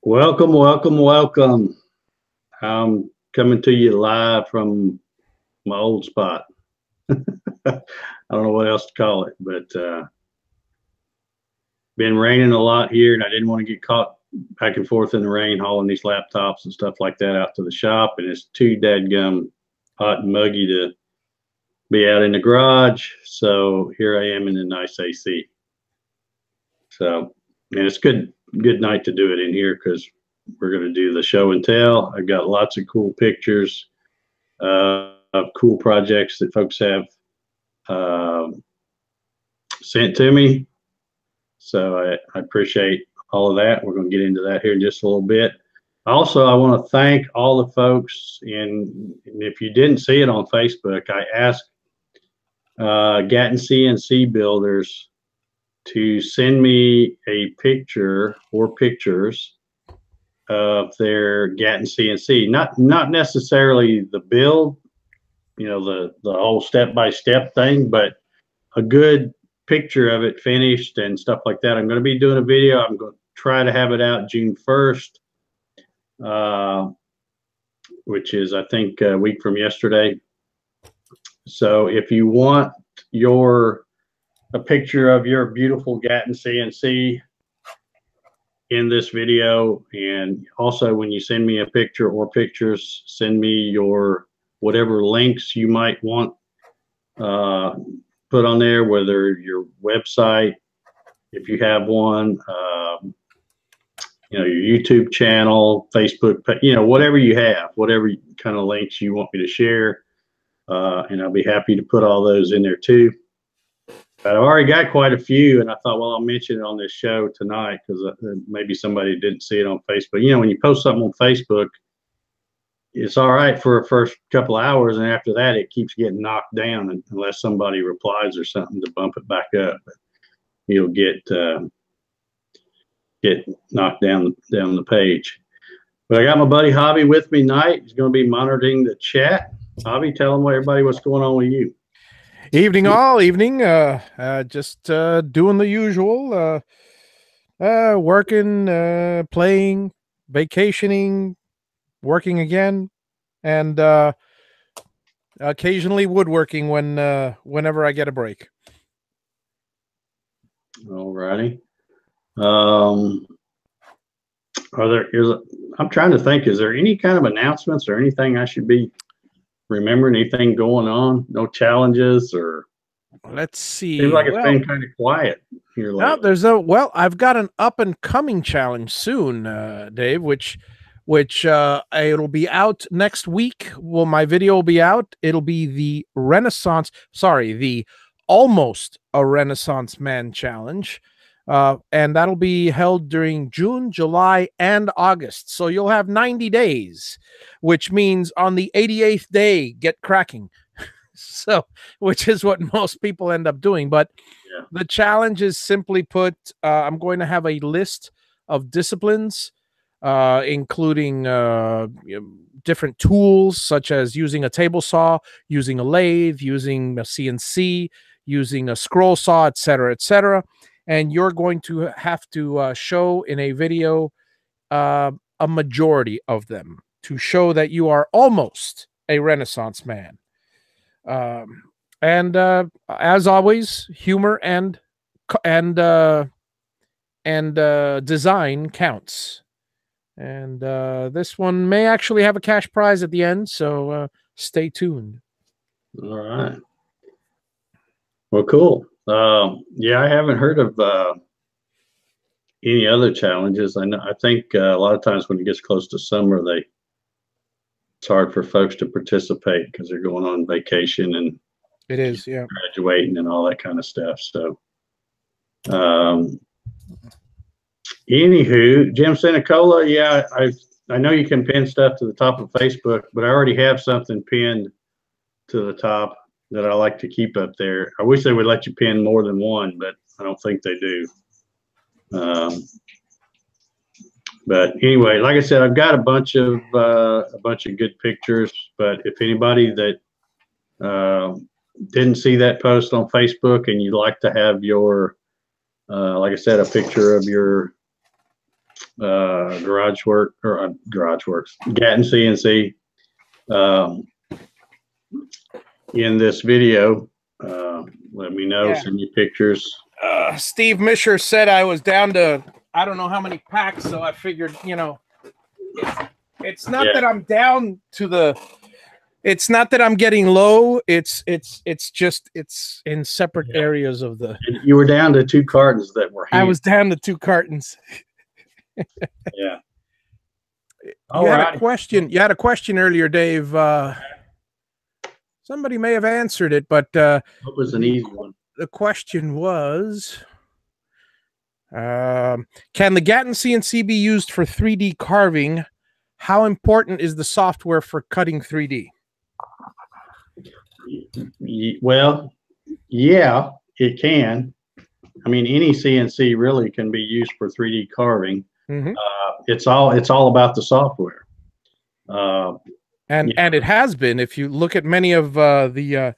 Welcome, welcome, welcome. I'm coming to you live from my old spot. I don't know what else to call it, but been raining a lot here, and I didn't want to get caught back and forth in the rain hauling these laptops and stuff like that out to the shop, and it's too dadgum hot and muggy to be out in the garage. So here I am in the nice AC. So, and it's good night to do it in here because we're going to do the show and tell. I've got lots of cool pictures of cool projects that folks have sent to me. So I appreciate all of that. We're going to get into that here in just a little bit. Also, I want to thank all the folks, and if you didn't see it on Facebook, I asked Gatton CNC builders to send me a picture or pictures of their Gatton CNC, not necessarily the build, you know, the whole step-by-step thing, but a good picture of it finished and stuff like that. I'm going to be doing a video. I'm going to try to have it out June 1st, which is, I think, a week from yesterday. So if you want a picture of your beautiful Gatton CNC in this video, and also when you send me a picture or pictures, send me your whatever links you might want put on there, whether your website, if you have one, you know, your YouTube channel, Facebook, you know, whatever you have, whatever kind of links you want me to share, and I'll be happy to put all those in there too. But I've already got quite a few, and I thought, well, I'll mention it on this show tonight because maybe somebody didn't see it on Facebook. You know, when you post something on Facebook, it's all right for the first couple of hours, and after that, it keeps getting knocked down unless somebody replies or something to bump it back up. But you'll get knocked down the page. But I got my buddy Hobby with me tonight. He's going to be monitoring the chat. Hobby, tell them everybody what's going on with you. Evening all, evening. Just doing the usual. Working, playing, vacationing, working again, and occasionally woodworking whenever I get a break. All righty. I'm trying to think, is there any kind of announcements or anything I should be remembering, anything going on? No challenges, or let's see. Seems like it's been kind of quiet here lately. No, I've got an up and coming challenge soon, Dave, which it'll be out next week. Well, my video will be out. It'll be the Almost a Renaissance Man challenge. And that'll be held during June, July, and August. So you'll have 90 days, which means on the 88th day, get cracking. So, which is what most people end up doing. But yeah, the challenge is simply put, I'm going to have a list of disciplines, including different tools, such as using a table saw, using a lathe, using a CNC, using a scroll saw, etc., etc. And you're going to have to show in a video a majority of them to show that you are almost a Renaissance man. And as always, humor and design counts. And this one may actually have a cash prize at the end, so stay tuned. All right. Well, cool. Yeah, I haven't heard of any other challenges. I think a lot of times when it gets close to summer, it's hard for folks to participate because they're going on vacation and it is, yeah, graduating and all that kind of stuff. So, anywho, Jim Senecola, yeah, I know you can pin stuff to the top of Facebook, but I already have something pinned to the top that I like to keep up there. I wish they would let you pin more than one, but I don't think they do. But anyway, like I said, I've got a bunch of good pictures. But if anybody that didn't see that post on Facebook and you'd like to have your, like I said, a picture of your Garage Work or Garage Works, Gatton CNC. In this video, let me know. Yeah. Send me pictures. Steve Misher said I was down to I don't know how many packs, so I figured, you know, it's not that I'm down to the. It's not that I'm getting low. It's just it's in separate areas of the. You were down to 2 cartons that were. I was down to 2 cartons. Yeah. You had a question. You had a question earlier, Dave. Somebody may have answered it, but it was an easy one. The question was, can the Gatton CNC be used for 3D carving? How important is the software for cutting 3D? Well, yeah, it can. I mean, any CNC really can be used for 3D carving. Mm-hmm. It's all about the software. And it has been. If you look at many of the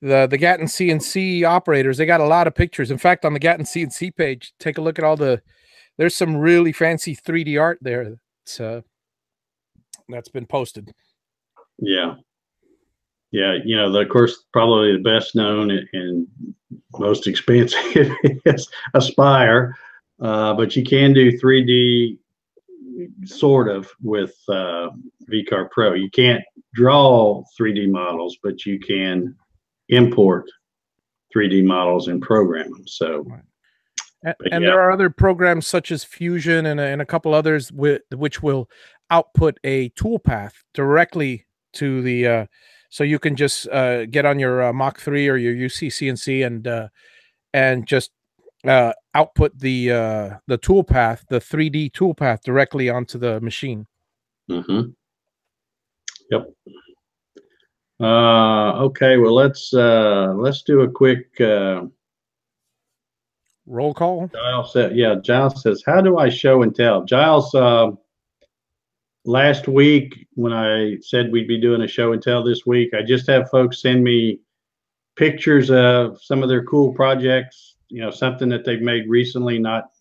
Gatton CNC operators, they got a lot of pictures. In fact, on the Gatton CNC page, take a look at all there's some really fancy 3D art there that's been posted. Yeah. Yeah, you know, of course, probably the best known and most expensive is Aspire, but you can do 3D sort of with VCarve Pro. You can't draw 3D models, but you can import 3D models and program them. So, and there are other programs such as Fusion and a couple others which will output a toolpath directly to the. So you can just get on your Mach 3 or your UC CNC and just output the toolpath, the 3D toolpath directly onto the machine. Mm-hmm. Yep. Okay. Well, let's do a quick roll call. Giles says, "How do I show and tell?" Giles, last week when I said we'd be doing a show and tell this week, I just have folks send me pictures of some of their cool projects, you know, something that they've made recently, not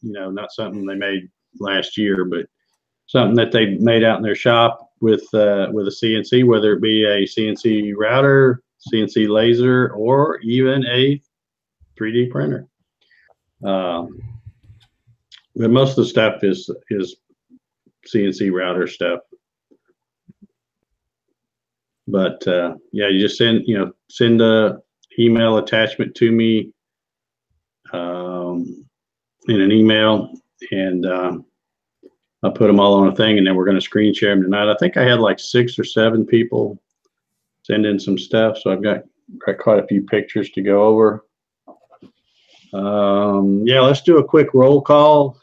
something they made last year, but something that they made out in their shop with a CNC, whether it be a CNC router, CNC laser, or even a 3D printer. But most of the stuff is CNC router stuff. But yeah, you just send a email attachment to me in an email, and I'll put them all on a thing, and then we're going to screen share them tonight. I think I had like 6 or 7 people send in some stuff, so I've got quite a few pictures to go over. Yeah, let's do a quick roll call.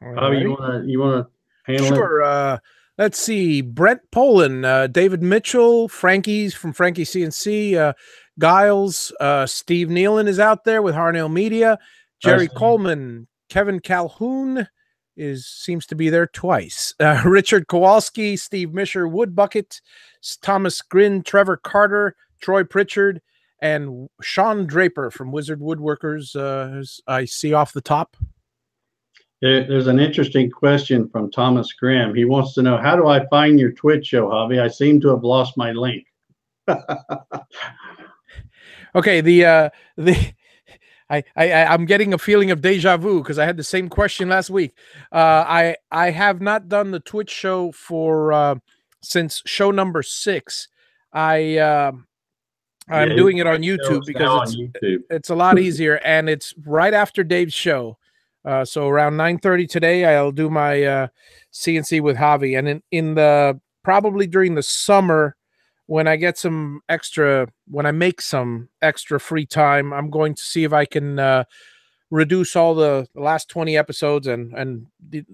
Bobby, you want to handle it? Sure. Let's see. Brent Poland, David Mitchell, Frankie's from Frankie CNC, Giles, Steve Nealon is out there with Harnell Media, Jerry Coleman, Kevin Calhoun seems to be there twice. Richard Kowalski, Steve Misher, Wood Bucket, Thomas Grin, Trevor Carter, Troy Pritchard, and Sean Draper from Wizard Woodworkers, as I see off the top. There's an interesting question from Thomas Grimm. He wants to know, how do I find your Twitch show, Javi? I seem to have lost my link. Okay, I'm getting a feeling of deja vu because I had the same question last week. I have not done the Twitch show for since show number 6. I'm doing it on YouTube because it's a lot easier, and it's right after Dave's show. So around 9:30 today, I'll do my CNC with Javi, and in the probably during the summer, when I get some extra, when I make some extra free time, I'm going to see if I can reduce all the last 20 episodes and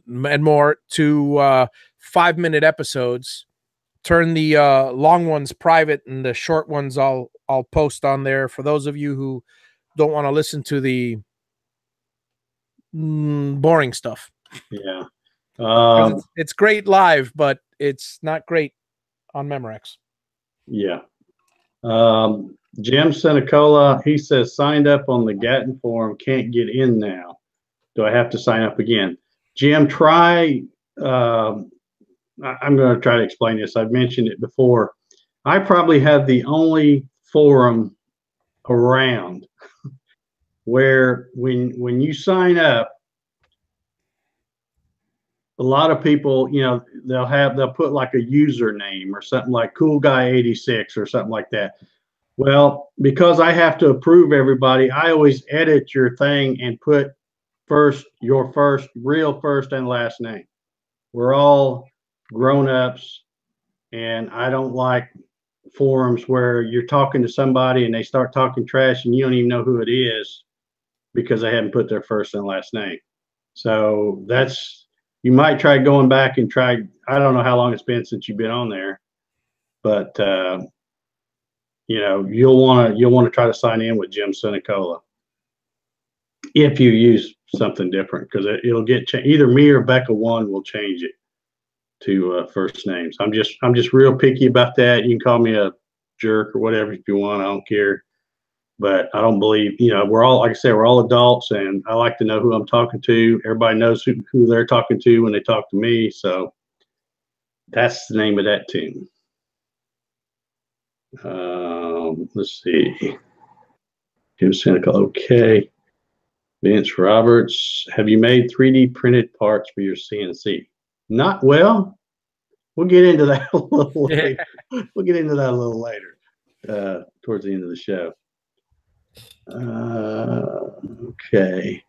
more to 5-minute episodes. Turn the long ones private, and the short ones I'll post on there for those of you who don't want to listen to the boring stuff. Yeah, it's great live, but it's not great on Memorex. Yeah. Jim Senecola, he says, signed up on the Gatton forum, can't get in now. Do I have to sign up again? Jim, try I'm going to try to explain this. I've mentioned it before. I probably have the only forum around where when you sign up, a lot of people, you know, they'll put like a username or something like Cool Guy 86 or something like that. Well, because I have to approve everybody, I always edit your thing and put your real first and last name. We're all grown-ups, and I don't like forums where you're talking to somebody and they start talking trash and you don't even know who it is because they haven't put their first and last name. So you might try going back and try. I don't know how long it's been since you've been on there, but you know, you'll want to try to sign in with Jim Sinicola if you use something different, because it'll get either me or Becca One will change it to first names. I'm just real picky about that. You can call me a jerk or whatever if you want. I don't care. But I don't believe, you know, we're all, like I said, we're all adults, and I like to know who I'm talking to. Everybody knows who they're talking to when they talk to me. So that's the name of that tune. Let's see. Jim Seneca, okay. Vince Roberts, have you made 3D printed parts for your CNC? Not well. We'll get into that a little later. We'll get into that a little later, towards the end of the show. Okay.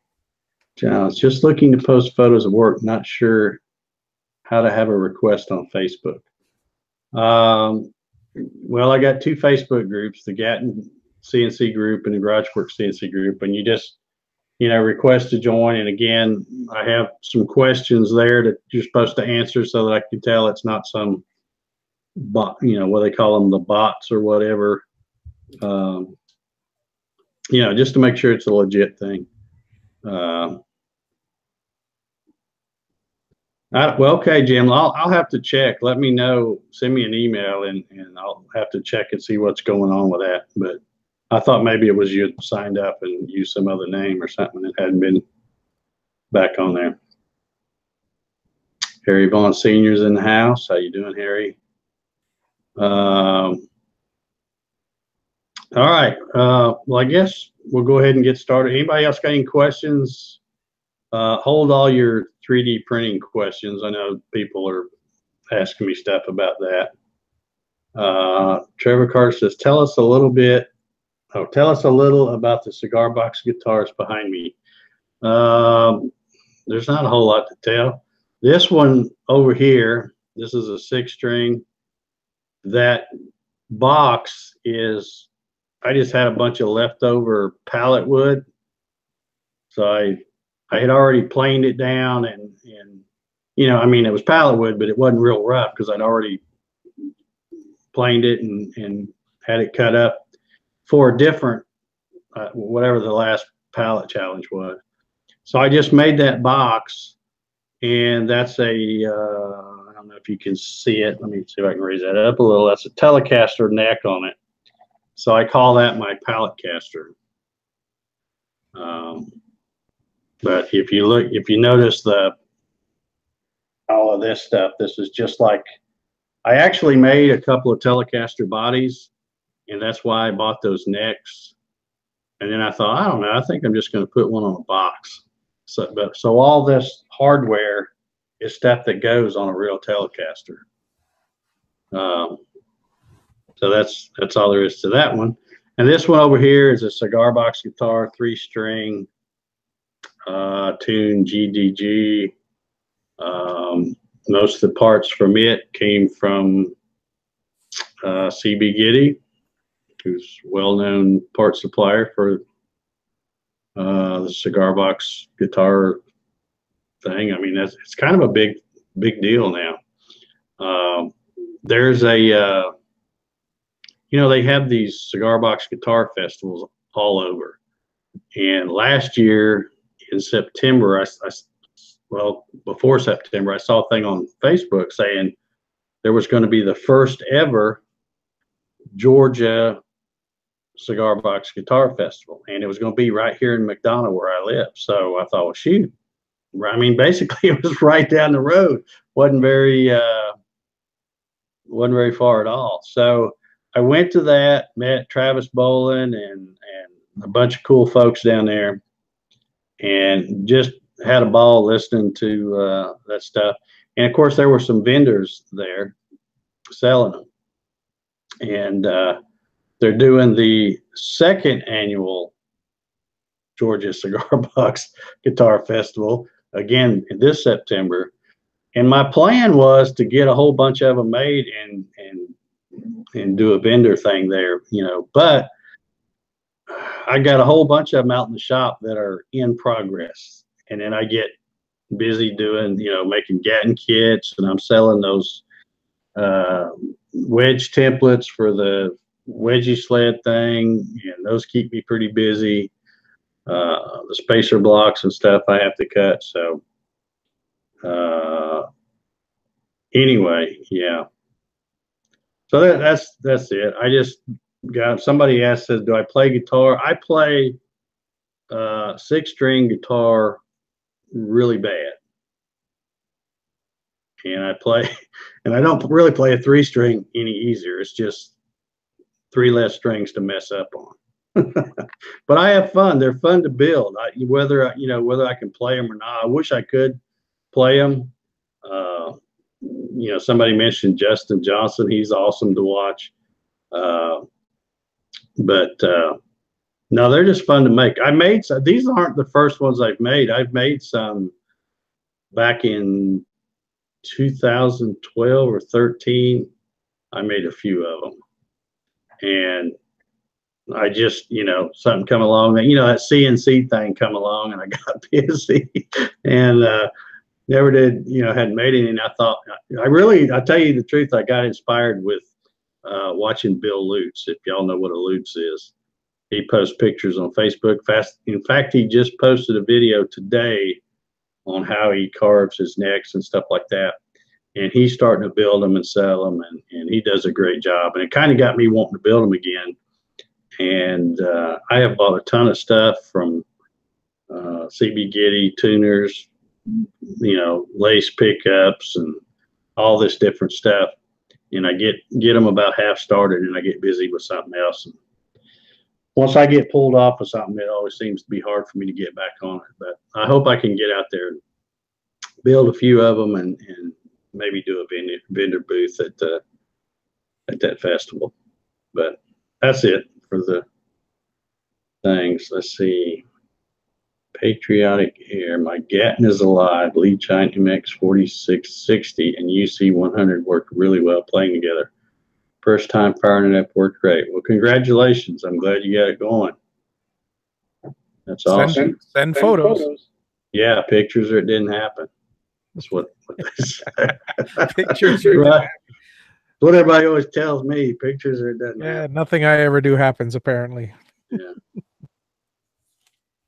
John's just looking to post photos of work, not sure how to have a request on Facebook. Well, I got two Facebook groups, the Gatton CNC group and the GarageWorks CNC group, and you just, you know, request to join. And again, I have some questions there that you're supposed to answer so that I can tell it's not some bot, you know, what they call them, the bots or whatever. You know, just to make sure it's a legit thing. Well, okay, Jim, I'll have to check. Let me know. Send me an email, and I'll have to check and see what's going on with that. But I thought maybe it was you signed up and used some other name or something that hadn't been back on there. Harry Vaughn Sr.'s in the house. How you doing, Harry? All right. Well, I guess we'll go ahead and get started. Anybody else got any questions? Hold all your 3D printing questions. I know people are asking me stuff about that. Trevor Carter says, tell us a little about the cigar box guitars behind me. There's not a whole lot to tell. This one over here, this is a 6-string. That box is, I just had a bunch of leftover pallet wood. So I had already planed it down and you know, I mean, it was pallet wood, but it wasn't real rough because I'd already planed it and had it cut up for a different, whatever the last pallet challenge was. So I just made that box, and that's I don't know if you can see it. Let me see if I can raise that up a little. That's a Telecaster neck on it. So I call that my pallet caster. But if you notice all of this stuff, this is just like, I actually made a couple of Telecaster bodies, and that's why I bought those necks. And then I thought, I don't know, I think I'm just going to put one on a box. So all this hardware is stuff that goes on a real Telecaster. So that's all there is to that one. And this one over here is a cigar box guitar, 3-string, tune GDG. Most of the parts from it came from CB Giddy, who's a well-known part supplier for the cigar box guitar thing. I mean, it's kind of a big deal now. There's a, you know, they have these cigar box guitar festivals all over. And last year in September, well, before September, I saw a thing on Facebook saying there was going to be the first ever Georgia Cigar Box Guitar Festival, and it was going to be right here in McDonough where I live. So I thought, well, shoot, I mean, basically it was right down the road. Wasn't very far at all. So I went to that, met Travis Bolin and a bunch of cool folks down there, and just had a ball listening to that stuff. And of course, there were some vendors there selling them, and they're doing the second annual Georgia Cigar Box Guitar Festival again this September. And my plan was to get a whole bunch of them made and do a vendor thing there, you know. But I got a whole bunch of them out in the shop that are in progress, and then I get busy doing, you know, making Gatton kits, and I'm selling those wedge templates for the wedgie sled thing, and those keep me pretty busy. The spacer blocks and stuff I have to cut. So anyway, yeah. So that's it. I just got, somebody asked, says, do I play guitar? I play 6-string guitar really bad. And I play, and I don't really play a 3-string any easier. It's just 3 less strings to mess up on. But I have fun. They're fun to build. Whether I can play them or not. I wish I could play them. You know, somebody mentioned Justin Johnson. He's awesome to watch. But no, they're just fun to make. I made some. These aren't the first ones I've made. I've made some back in 2012 or 13. I made a few of them, and I just, you know, something come along, you know, that CNC thing come along, and I got busy and never did, you know, hadn't made any. And I thought, I tell you the truth, I got inspired with watching Bill Lutz. If y'all know what a Lutz is, he posts pictures on Facebook. In fact, he just posted a video today on how he carves his necks and stuff like that. And he's starting to build them and sell them, and he does a great job. And it kind of got me wanting to build them again. And I have bought a ton of stuff from CB Giddy tuners, you know, lace pickups and all this different stuff. And I get them about half started, and I get busy with something else. And once I get pulled off of something, it always seems to be hard for me to get back on it. But I hope I can get out there and build a few of them and maybe do a vendor booth at that festival. But that's it for the things. Let's see. Patriotic Air. My Gatton is alive. Lee Chine MX 4660 and UC 100 worked really well playing together. First time firing it up, worked great. Well, congratulations. I'm glad you got it going. That's awesome. Send photos. Yeah, pictures or it didn't happen. That's what they say. Pictures right. What everybody always tells me, pictures or it doesn't happen. Nothing I ever do happens, apparently. Yeah.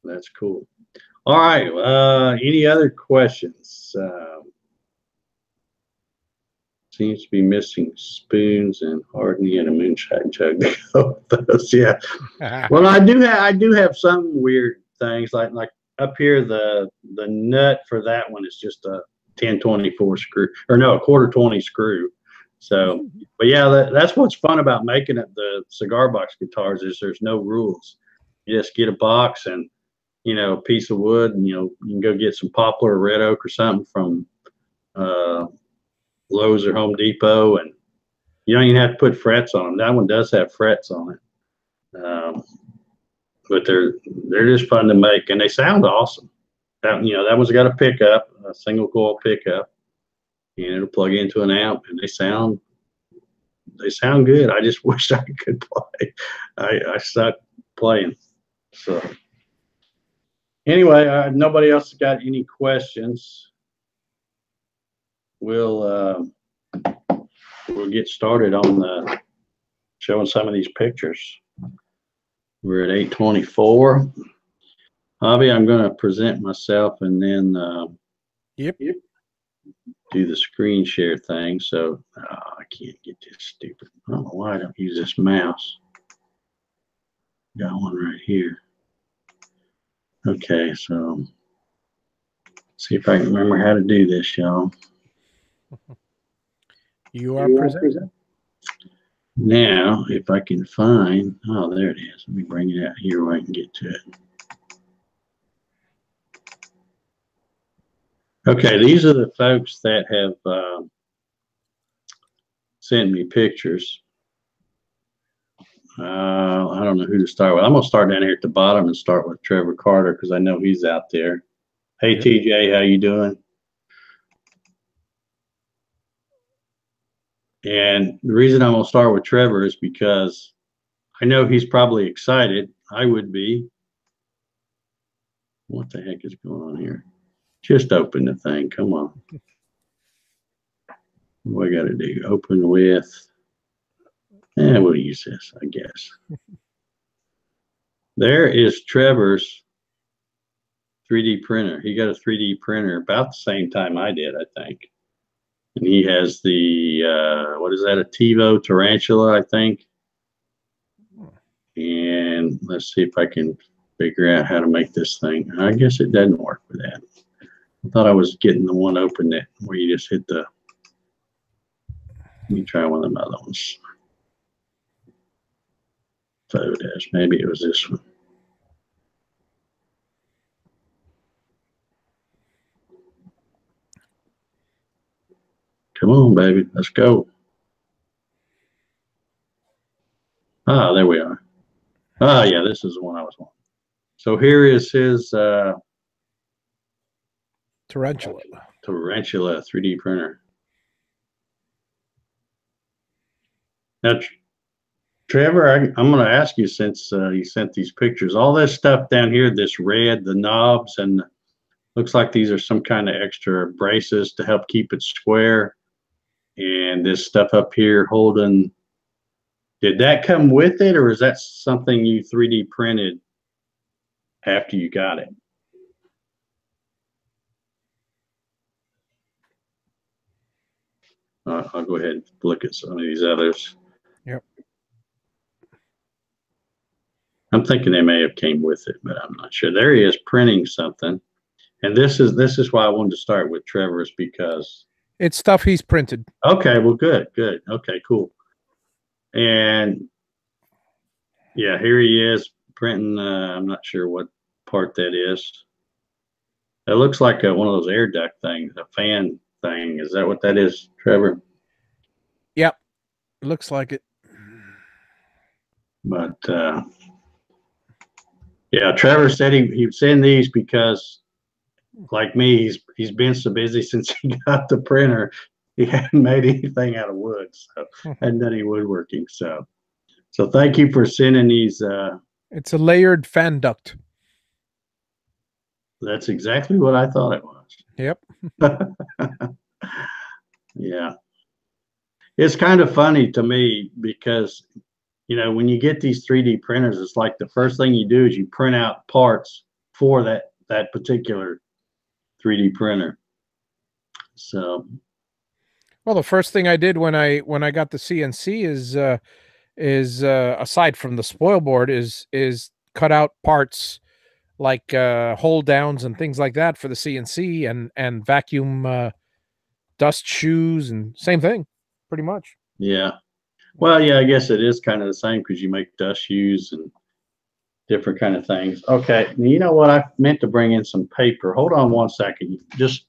That's cool. All right. Any other questions? Seems to be missing spoons and hardening and a moonshine jug to go with those. Yeah. Well, I do have some weird things like up here the nut for that one is just a 1024 screw, or no, a 1/4-20 screw. So, but yeah, that's what's fun about making it the cigar box guitars is there's no rules. You just get a box and, you know, a piece of wood, and, you know, you can go get some poplar or red oak or something from Lowe's or Home Depot, and you don't even have to put frets on them. That one does have frets on it, but they're just fun to make, and they sound awesome. That, you know, that one's got a pickup, a single coil pickup, and it'll plug into an amp, and they sound good. I just wish I could play. I suck playing. So anyway, nobody else got any questions. We'll get started on showing some of these pictures. We're at 8:24. Javi, I'm going to present myself and then do the screen share thing. So I can't get this stupid. I don't know why I don't use this mouse. Got one right here. Okay, so See if I can remember how to do this, y'all. You are present. Now, if I can find, oh, there it is. Let me bring it out here where I can get to it. Okay, these are the folks that have sent me pictures. I don't know who to start with. I'm going to start down here at the bottom and start with Trevor Carter because I know he's out there. Hey, yep. TJ, how you doing? And the reason I'm going to start with Trevor is because I know he's probably excited. I would be. What the heck is going on here? Just open the thing. Come on. What I got to do? Open with. We'll use this, I guess. There is Trevor's 3D printer. He got a 3D printer about the same time I did, I think. And he has the, what is that, a TiVo Tarantula, I think. And let's see if I can figure out how to make this thing. I guess it doesn't work with that. I thought I was getting the one open that where you just hit the, let me try one of them other ones. Photos, maybe it was this one. Come on, baby, let's go. Ah, there we are. Ah, yeah, this is the one I was wanting. So here is his Tarantula 3D printer. Now, Trevor, I'm going to ask you, since you sent these pictures, all this stuff down here, this red, the knobs, and looks like these are some kind of extra braces to help keep it square. And this stuff up here holding, did that come with it, or is that something you 3D printed after you got it? I'll go ahead and look at some of these others. Yep. I'm thinking they may have came with it, but I'm not sure. There he is printing something. And this is why I wanted to start with Trevor's, because it's stuff he's printed. Okay, well, good. Okay, cool. And yeah, here he is printing. I'm not sure what part that is. It looks like one of those air duct things, a fan thing. Is that what that is, Trevor? Yep, looks like it. But yeah, Trevor said he would send these because, like me, he's been so busy since he got the printer. He hadn't made anything out of wood, so hadn't done any woodworking. So thank you for sending these. It's a layered fan duct. That's exactly what I thought it was. Yep. Yeah. It's kind of funny to me because, you know, when you get these 3D printers, it's like the first thing you do is you print out parts for that particular 3D printer. So, well, the first thing I did when I got the CNC is aside from the spoil board is cut out parts like hold downs and things like that for the CNC and vacuum dust shoes, and same thing pretty much. Yeah. Well, yeah, I guess it is kind of the same because you make dust shoes and different kind of things. Okay. You know what? I meant to bring in some paper. Hold on one second. Just,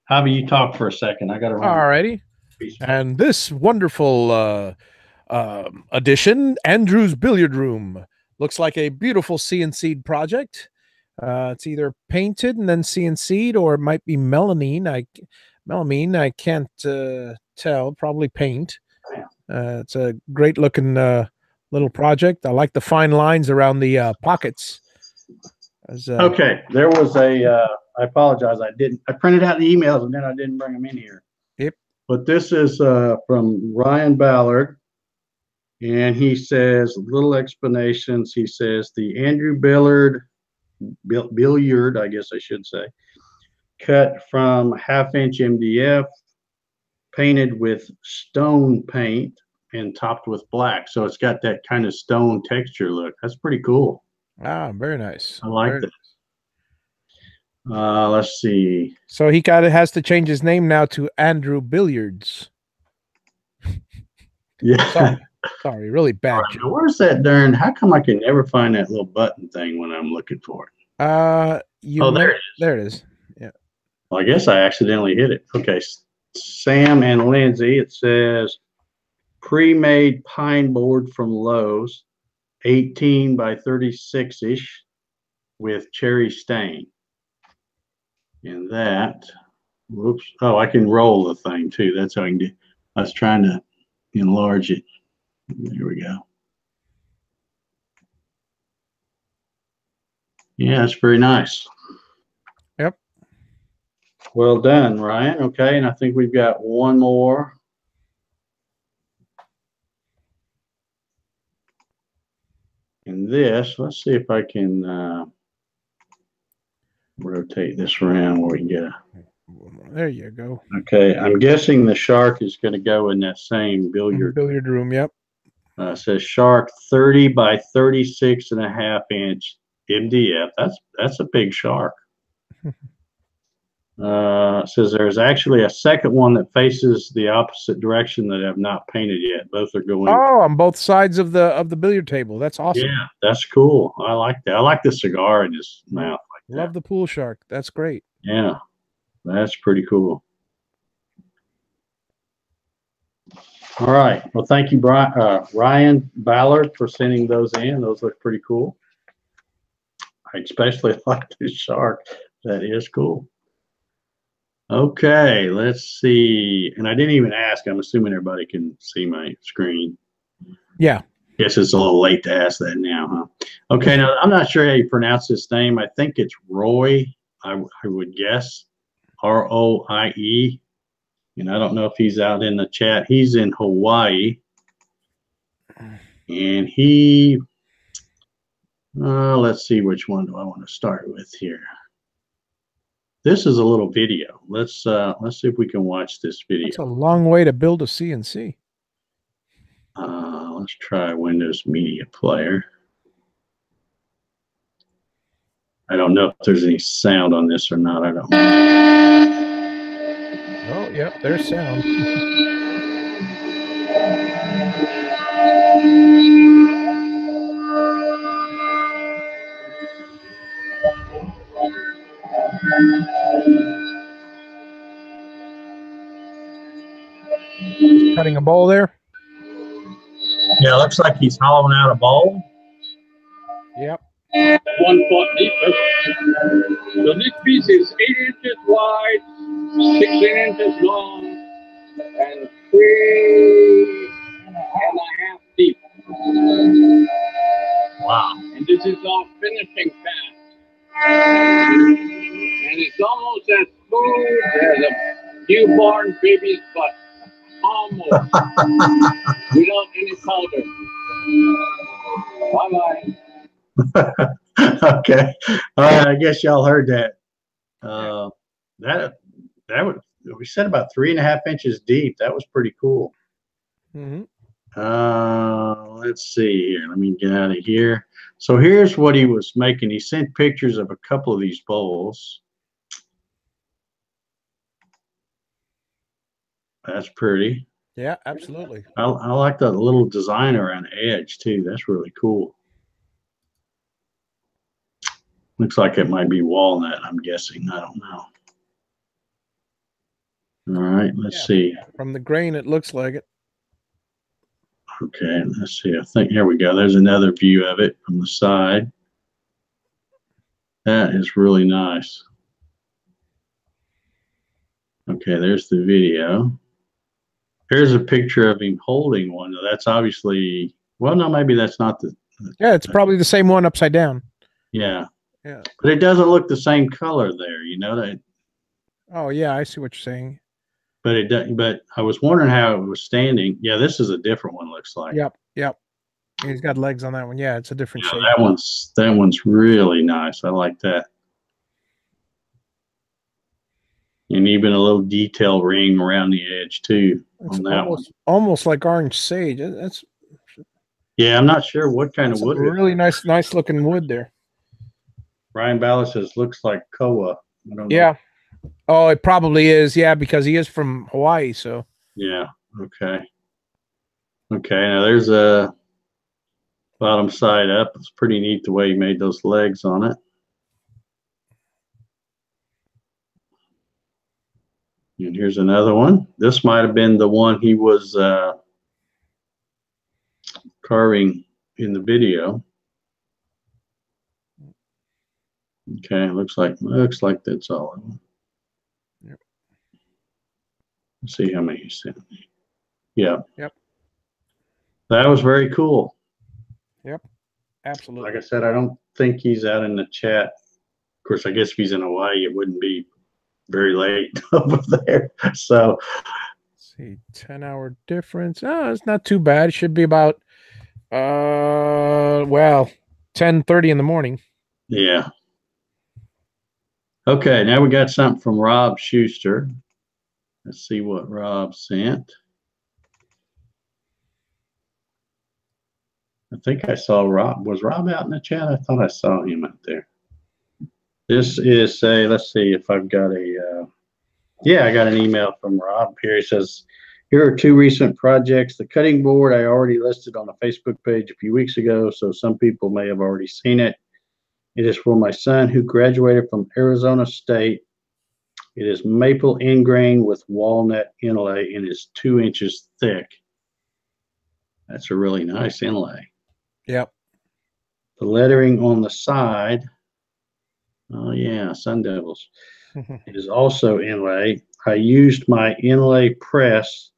Javi, you talk for a second. I got to run. All righty. And this wonderful addition, Andrew's Billiard Room, looks like a beautiful CNC'd project. It's either painted and then CNC'd, or it might be melamine. I can't tell. Probably paint. It's a great looking little project. I like the fine lines around the pockets. Okay, there was a. I apologize. I printed out the emails and then I didn't bring them in here. Yep. But this is from Ryan Ballard, and he says little explanations. He says the Andrew Billiard, I guess I should say, cut from 1/2 inch MDF, painted with stone paint and topped with black. So it's got that kind of stone texture look. That's pretty cool. Ah, very nice. I like that. Let's see. So he has to change his name now to Andrew Billiards. Yeah. Sorry, really bad Right, where's that darn? How come I can never find that little button thing when I'm looking for it? Oh, there it is. There it is. Yeah. Well, I guess I accidentally hit it. Okay, Sam and Lindsay. It says pre-made pine board from Lowe's, 18 by 36 ish, with cherry stain. And that, whoops. Oh, I can roll the thing too. That's how I can do. I was trying to enlarge it. There we go. Yeah, it's very nice. Yep. Well done, Ryan. Okay, and I think we've got one more. And this, let's see if I can rotate this around where we can get a. There you go. Okay, I'm guessing the shark is going to go in that same billiard room. Yep. It says shark 30 by 36.5-inch MDF. That's a big shark. It says there's actually a second one that faces the opposite direction that I've not painted yet. Both are going. Oh, on both sides of the billiard table. That's awesome. Yeah, that's cool. I like that. I like the cigar in his mouth. Like Love the pool shark. That's great. Yeah, that's pretty cool. All right. Well, thank you, Ryan Ballard, for sending those in. Those look pretty cool. I especially like this shark. That is cool. Okay, let's see. And I didn't even ask. I'm assuming everybody can see my screen. Yeah. Guess it's a little late to ask that now, huh? Okay, now I'm not sure how you pronounce this name. I think it's Roy, I would guess. Roie. And I don't know if he's out in the chat. He's in Hawaii. And he, let's see, which one do I want to start with here? This is a little video. Let's see if we can watch this video. It's a long way to build a CNC. Let's try Windows Media Player. I don't know if there's any sound on this or not. I don't know. Oh, yep, there's sound. Cutting a bowl there. Yeah, looks like he's hollowing out a bowl. Yep. 1 foot deep. So this piece is 8 inches wide, 16 inches long, and 3.5 deep. Wow. And this is our finishing pass. And it's almost as smooth as a newborn baby's butt. Almost. Without any powder. Bye-bye. Okay. All right. I guess y'all heard that. That would, we said about 3.5 inches deep. That was pretty cool. Mm-hmm. Let's see here. Let me get out of here. So here's what he was making. He sent pictures of a couple of these bowls. That's pretty. Yeah, absolutely. I like that little design around the edge too. That's really cool. Looks like it might be walnut, I'm guessing. I don't know. All right, let's see. From the grain, it looks like it. Okay, let's see. I think, here we go. There's another view of it from the side. That is really nice. Okay, there's the video. Here's a picture of him holding one. That's obviously, well, no, maybe that's not the. Yeah, it's probably the same one upside down. Yeah. Yeah. But it doesn't look the same color there, you know that. Oh yeah, I see what you're saying. But it doesn't. But I was wondering how it was standing. Yeah, this is a different one. Looks like. Yep. Yep. He's got legs on that one. Yeah, it's a different shape. That one's really nice. I like that. And even a little detail ring around the edge too. It's on that almost like orange sage. That's. Yeah, I'm not sure what kind of wood. Really nice looking wood there. Ryan Ballard says looks like koa. I don't know. Yeah. Oh, it probably is. Yeah, because he is from Hawaii. So. Yeah. Okay. Okay. Now there's a bottom side up. It's pretty neat the way he made those legs on it. And here's another one. This might have been the one he was carving in the video. Okay, looks like that's all of them. Yep. Let's see how many he sent me. Yeah. Yep. That was very cool. Yep. Absolutely. Like I said, I don't think he's out in the chat. Of course, I guess if he's in Hawaii, it wouldn't be very late over there. So let's see, 10-hour difference. Oh, it's not too bad. It should be about 10:30 in the morning. yeah. Okay, now we got something from Rob Schuster. Let's see what Rob sent. I think I saw Rob. Was Rob out in the chat? I thought I saw him out there. This is a, let's see if I've got a, yeah, I got an email from Rob here. He says, here are 2 recent projects. The cutting board I already listed on the Facebook page a few weeks ago, so some people may have already seen it. It is for my son who graduated from Arizona State. It is maple ingrain with walnut inlay and is 2 inches thick. That's a really nice inlay. Yep. The lettering on the side, oh yeah, Sun Devils. It is also inlay. I used my inlay press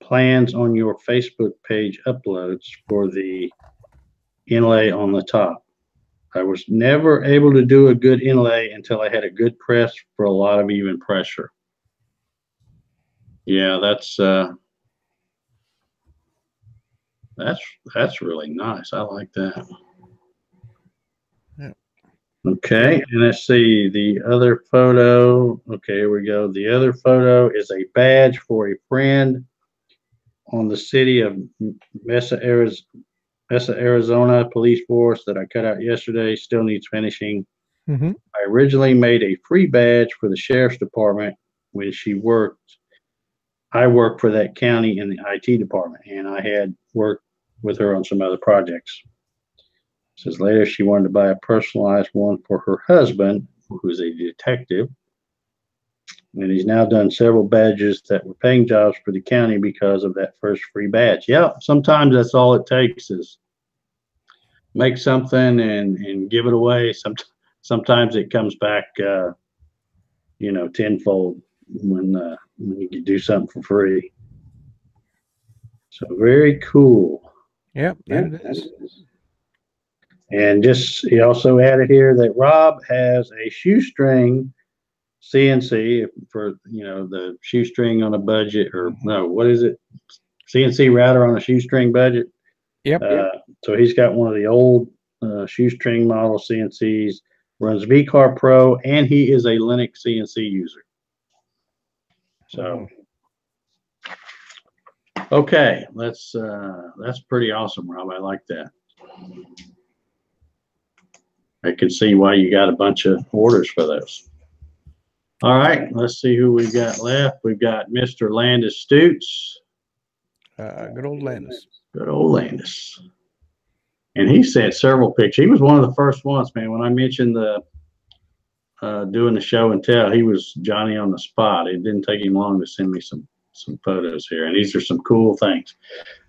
plans on your Facebook page uploads for the inlay on the top. I was never able to do a good inlay until I had a good press for a lot of even pressure. Yeah, that's really nice. I like that. Yeah. Okay, and let's see the other photo. Okay, here we go. The other photo is a badge for a friend on the city of Mesa, Arizona police force that I cut out yesterday. Still needs finishing. Mm-hmm. I originally made a free badge for the sheriff's department when she worked. I worked for that county in the IT department, and I had worked with her on some other projects. Says later she wanted to buy a personalized one for her husband, who's a detective. And he's now done several badges that were paying jobs for the county because of that first free badge. Yeah, sometimes that's all it takes is make something and give it away. Sometimes it comes back, you know, tenfold when you can do something for free. So very cool. Yep, that is. And just he also added here that Rob has a shoestring CNC for, you know, the shoestring on a budget, or no, what is it? CNC router on a shoestring budget. Yep. So he's got one of the old shoestring model CNCs, runs VCar Pro, and he is a Linux CNC user. So, okay, that's pretty awesome, Rob. I like that. I can see why you got a bunch of orders for those. All right, let's see who we got left. We've got Mr. Landis Stutes. Good old Landis. Good old Landis. And he sent several pictures. He was one of the first ones, man. When I mentioned the doing the show and tell, he was Johnny on the spot. It didn't take him long to send me some photos here. And these are some cool things.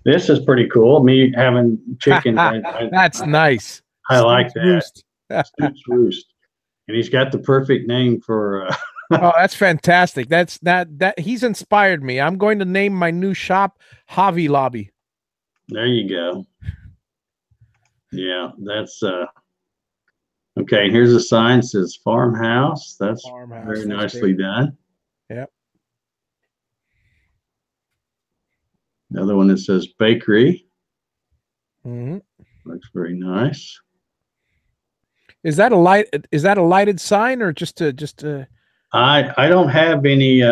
This is pretty cool. Me having chicken. That's nice. I like that. Roost. Stutes Roost. And he's got the perfect name for oh, that's fantastic. That he's inspired me. I'm going to name my new shop Hobby Lobby. There you go. Yeah, that's okay. And here's a sign that says farmhouse. That's Farmhouse. very That's nicely great. done. Yep. Another one that says bakery. Mm-hmm. Looks very nice. Is that a lighted sign or just a? I don't have any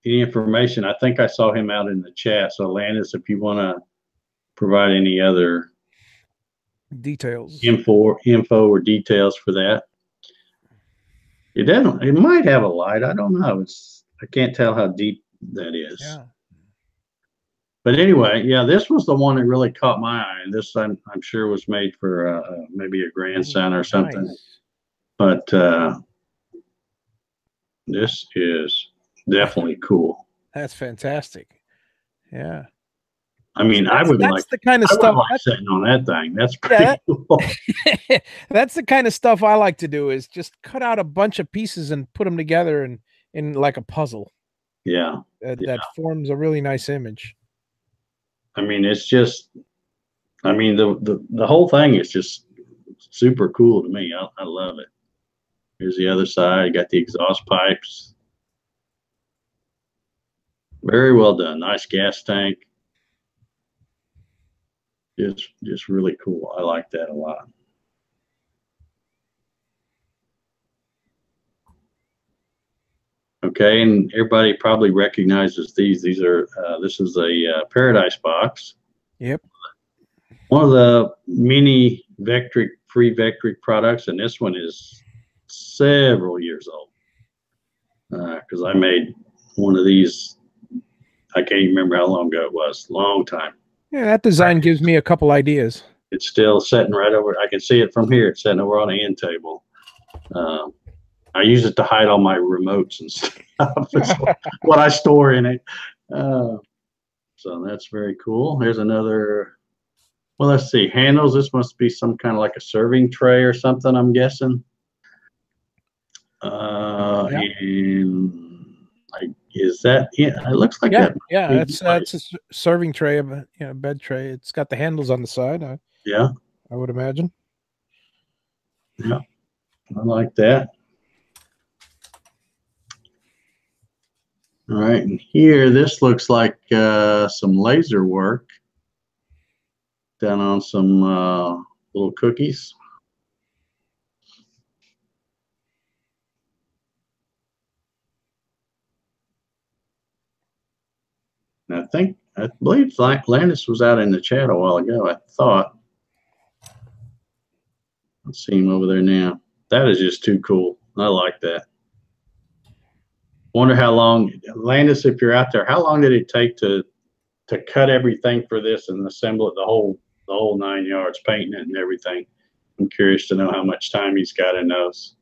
information. I think I saw him out in the chat. So Landis, if you want to provide any other Details. info or details for that. It doesn't. It might have a light. I don't know. I can't tell how deep that is. Yeah. But anyway, yeah, this was the one that really caught my eye. And this, I'm sure, was made for maybe a grandson or something. Nice. But this is definitely cool. That's fantastic. Yeah. I mean, that's the kind of stuff. Like sitting on that thing. That's pretty cool. That's the kind of stuff I like to do, is just cut out a bunch of pieces and put them together in like a puzzle. Yeah. That forms a really nice image. I mean, it's just, I mean, the whole thing is just super cool to me. I love it. Here's the other side. You got the exhaust pipes. Very well done. Nice gas tank. Just really cool. I like that a lot. Okay, and everybody probably recognizes these. These are this is a Paradise box. Yep. One of the many free Vectric products, and this one is several years old. Because I made one of these. I can't even remember how long ago it was. Long time. Yeah, that design gives me a couple ideas. It's still sitting right over. I can see it from here. It's sitting over on the end table. I use it to hide all my remotes and stuff. It's what I store in it. So that's very cool. Here's another. Well, let's see. Handles. This must be some kind of like a serving tray or something, I'm guessing. And is that? Yeah, it looks like that. Yeah, that's a serving tray, a bed tray. It's got the handles on the side. Yeah, I would imagine. Yeah, I like that. All right, and here, this looks like some laser work done on some little cookies. And I believe Landis was out in the chat a while ago, I thought. I see him over there now. That is just too cool. I like that. Wonder how long, Landis, if you're out there, how long did it take to cut everything for this and assemble it, the whole 9 yards, painting it and everything? I'm curious to know how much time he's got in those.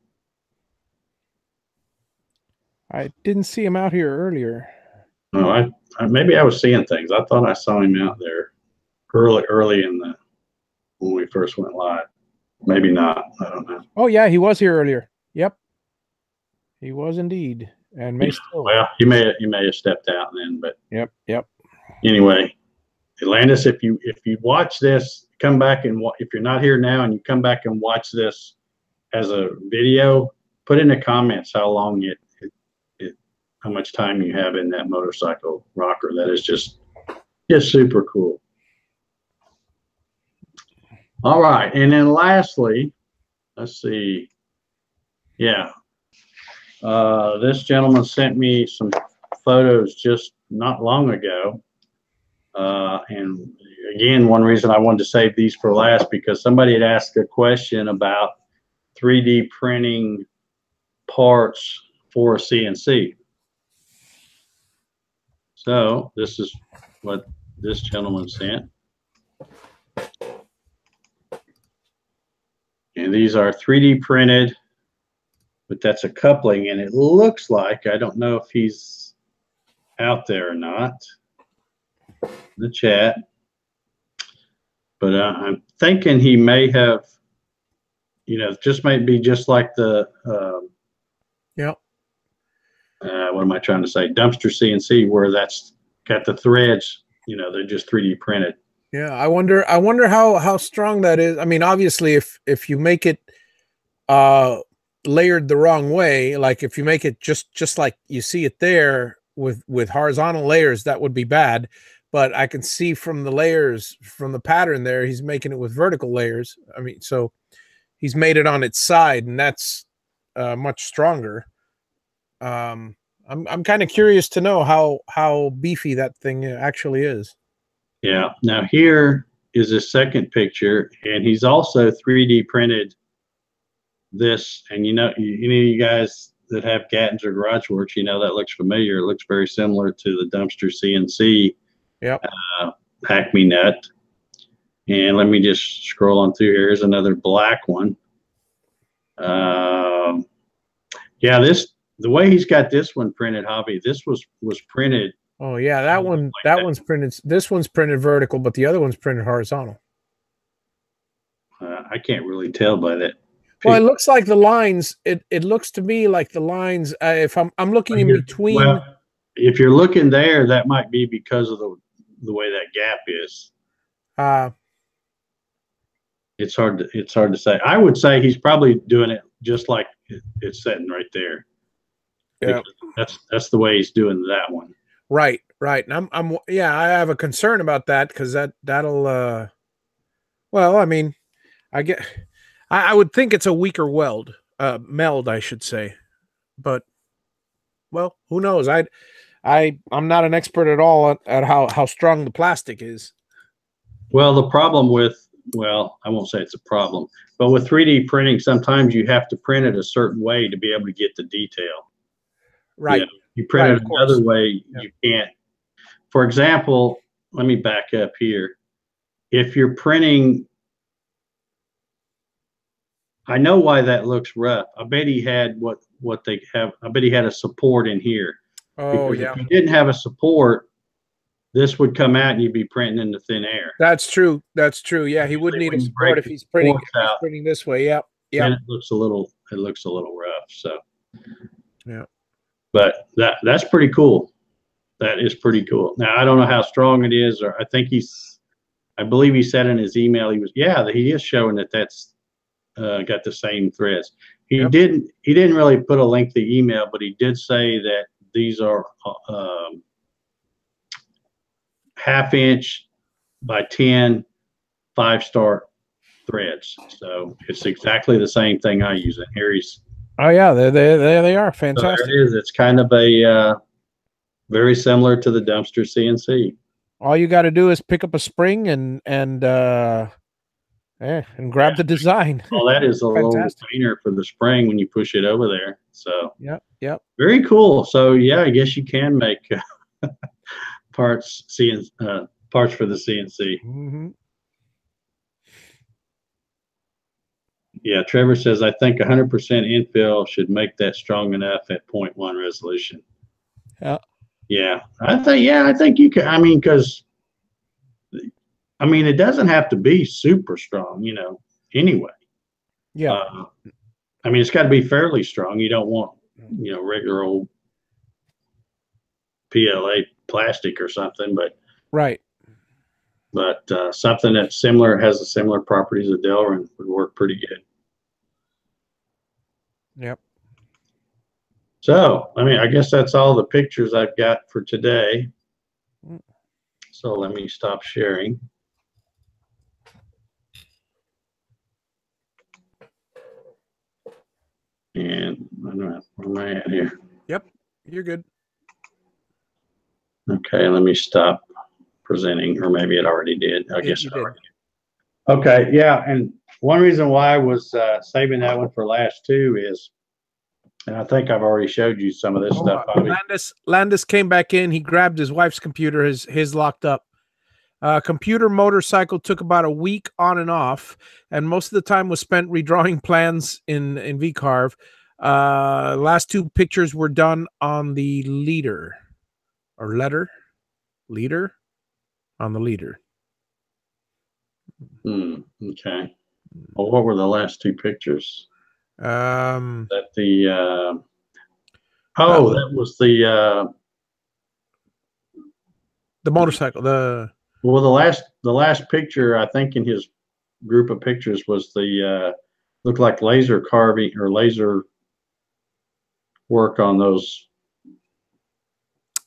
I didn't see him out here earlier. No, maybe I was seeing things. I thought I saw him out there early when we first went live. Maybe not. I don't know. Oh yeah, he was here earlier. Yep, he was indeed, and may still. Well, you may have stepped out then, but yep. Anyway, Landis, if you watch this, come back and if you're not here now and you come back and watch this as a video, put in the comments how long how much time you have in that motorcycle rocker. That is just super cool. All right, and then lastly, let's see. Yeah, this gentleman sent me some photos just not long ago. And again, one reason I wanted to save these for last, because somebody had asked a question about 3D printing parts for a CNC. So this is what this gentleman sent. And these are 3D printed, but that's a coupling, and it looks like, I don't know if he's out there or not in the chat, but I'm thinking he may have, just might be just like the, what am I trying to say? Dumpster CNC, where that's got the threads, they're just 3D printed. Yeah, I wonder how strong that is. I mean, obviously, if you make it layered the wrong way, like if you make it just like you see it there with horizontal layers, that would be bad. But I can see from the layers, from the pattern there, he's making it with vertical layers. I mean, so he's made it on its side, and that's much stronger. I'm kind of curious to know how beefy that thing actually is. Yeah. Now here is a second picture, and he's also 3D printed this, and you know, you guys that have Gattons or Garage Works, you know that looks familiar. It looks very similar to the Dumpster CNC. Yep. Acme nut. And let me just scroll on through here. Here's another black one. Yeah, the way he's got this one printed, Hobby, this was printed. Oh yeah, that one's printed. This one's printed vertical, but the other one's printed horizontal. I can't really tell by that. Well, it looks like the lines. It looks to me like the lines. If I'm looking in between. Well, if you're looking there, that might be because of the way that gap is. It's hard to say. I would say he's probably doing it just like it's sitting right there. Yeah, that's the way he's doing that one. Right. And I'm yeah, I have a concern about that because that'll well, I mean, I would think it's a weaker meld, I should say. But well, who knows? I'm not an expert at all at how strong the plastic is. Well, the problem with, well, I won't say it's a problem, but with 3D printing, sometimes you have to print it a certain way to be able to get the detail. Right. You know, you print it another way, you can't. For example, let me back up here. If you're printing, I know why that looks rough. I bet he had what they have. I bet he had a support in here. Oh, because yeah. if you didn't have a support, this would come out and you'd be printing into thin air. That's true. Yeah, he would need a support if he's printing this way. Yep. And it looks a little rough. So yeah. But that's pretty cool. That is pretty cool. Now I don't know how strong it is, or I believe he said in his email he is showing that's got the same threads. He didn't really put a lengthy email, but he did say that these are 1/2 inch by 10 5-star threads. So it's exactly the same thing I use. And here he's. Oh yeah, they are fantastic. So there it is. It's kind of a very similar to the Dumpster CNC. All you got to do is pick up a spring and grab the design. Well, that is a little retainer for the spring when you push it over there. So yep. Very cool. So yeah, I guess you can make parts for the CNC. Mm-hmm. Yeah, Trevor says, I think 100% infill should make that strong enough at 0.1 resolution. Yeah, I think you can. I mean, because it doesn't have to be super strong, anyway. Yeah. It's got to be fairly strong. You don't want, regular old PLA plastic or something, but right. But something that's has the similar properties of Delrin would work pretty good. Yep. So, I guess that's all the pictures I've got for today. So let me stop sharing. And I don't know, where am I at here? Yep, you're good. Okay, let me stop presenting, or maybe it already did. I guess it already did. Okay, yeah, and one reason why I was saving that one for last too is, and I think I've already showed you some of this stuff. Landis came back in. He grabbed his wife's computer. His locked up. Computer motorcycle took about a week on and off, and most of the time was spent redrawing plans in VCarve. Last 2 pictures were done on the leader on the leader. Okay. Well, what were the last 2 pictures? That was the motorcycle. The last picture, I think, in his group of pictures was the looked like laser carving or laser work on those.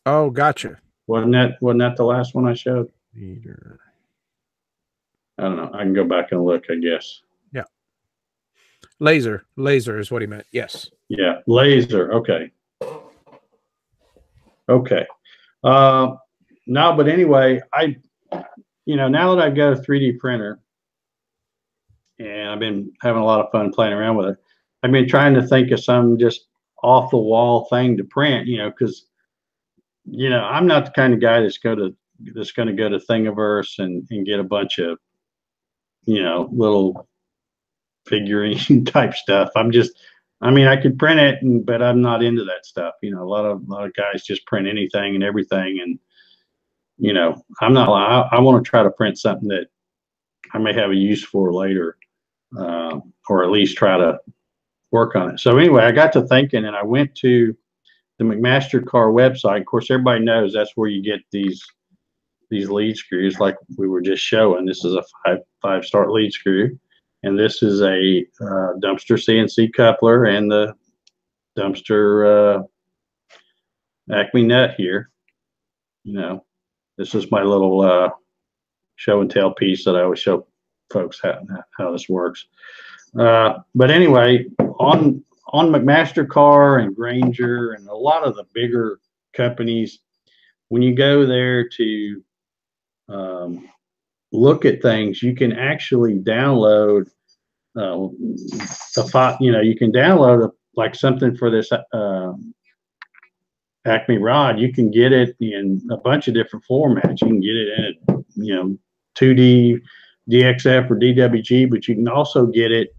Oh, gotcha. Wasn't that the last one I showed? Leader. I don't know. I can go back and look, I guess. Yeah. Laser is what he meant. Yes. Yeah, laser. Okay. No, but anyway, now that I've got a 3D printer and I've been having a lot of fun playing around with it, I've been trying to think of some just off the wall thing to print, because I'm not the kind of guy that's going to go to Thingiverse and get a bunch of little figurine type stuff. I could print it, but I'm not into that stuff. A lot of guys just print anything and everything, and I'm not. I want to try to print something that I may have a use for later, or at least try to work on it. So anyway, I got to thinking, and I went to the McMaster Car website. Of course, everybody knows that's where you get these lead screws, like we were just showing. This is a five-start lead screw, and this is a dumpster CNC coupler and the dumpster Acme nut here. This is my little show and tell piece that I always show folks how this works. But anyway, on McMaster Car and Granger and a lot of the bigger companies, when you go there to look at things, you can actually download a file. You can download like something for this Acme rod. You can get it in a bunch of different formats. You can get it in 2D, DXF, or DWG, but you can also get it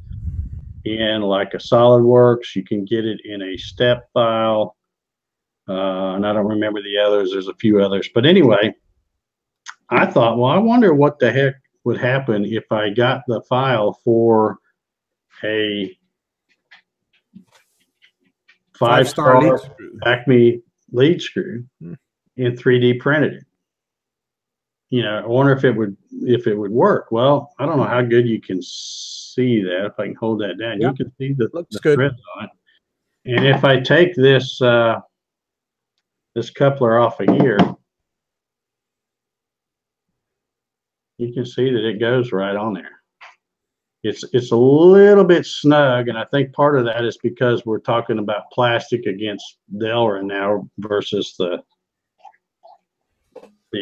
in like a SolidWorks. You can get it in a step file, and I don't remember the others. There's a few others, but anyway, I thought, well, I wonder what the heck would happen if I got the file for a five-star Acme lead screw in 3D printed it. I wonder if it would work. Well, I don't know how good you can see that. If I can hold that down, you can see the threads on it. And if I take this this coupler off of here, you can see that it goes right on there. It's a little bit snug, and I think part of that is because we're talking about plastic against Delrin now versus the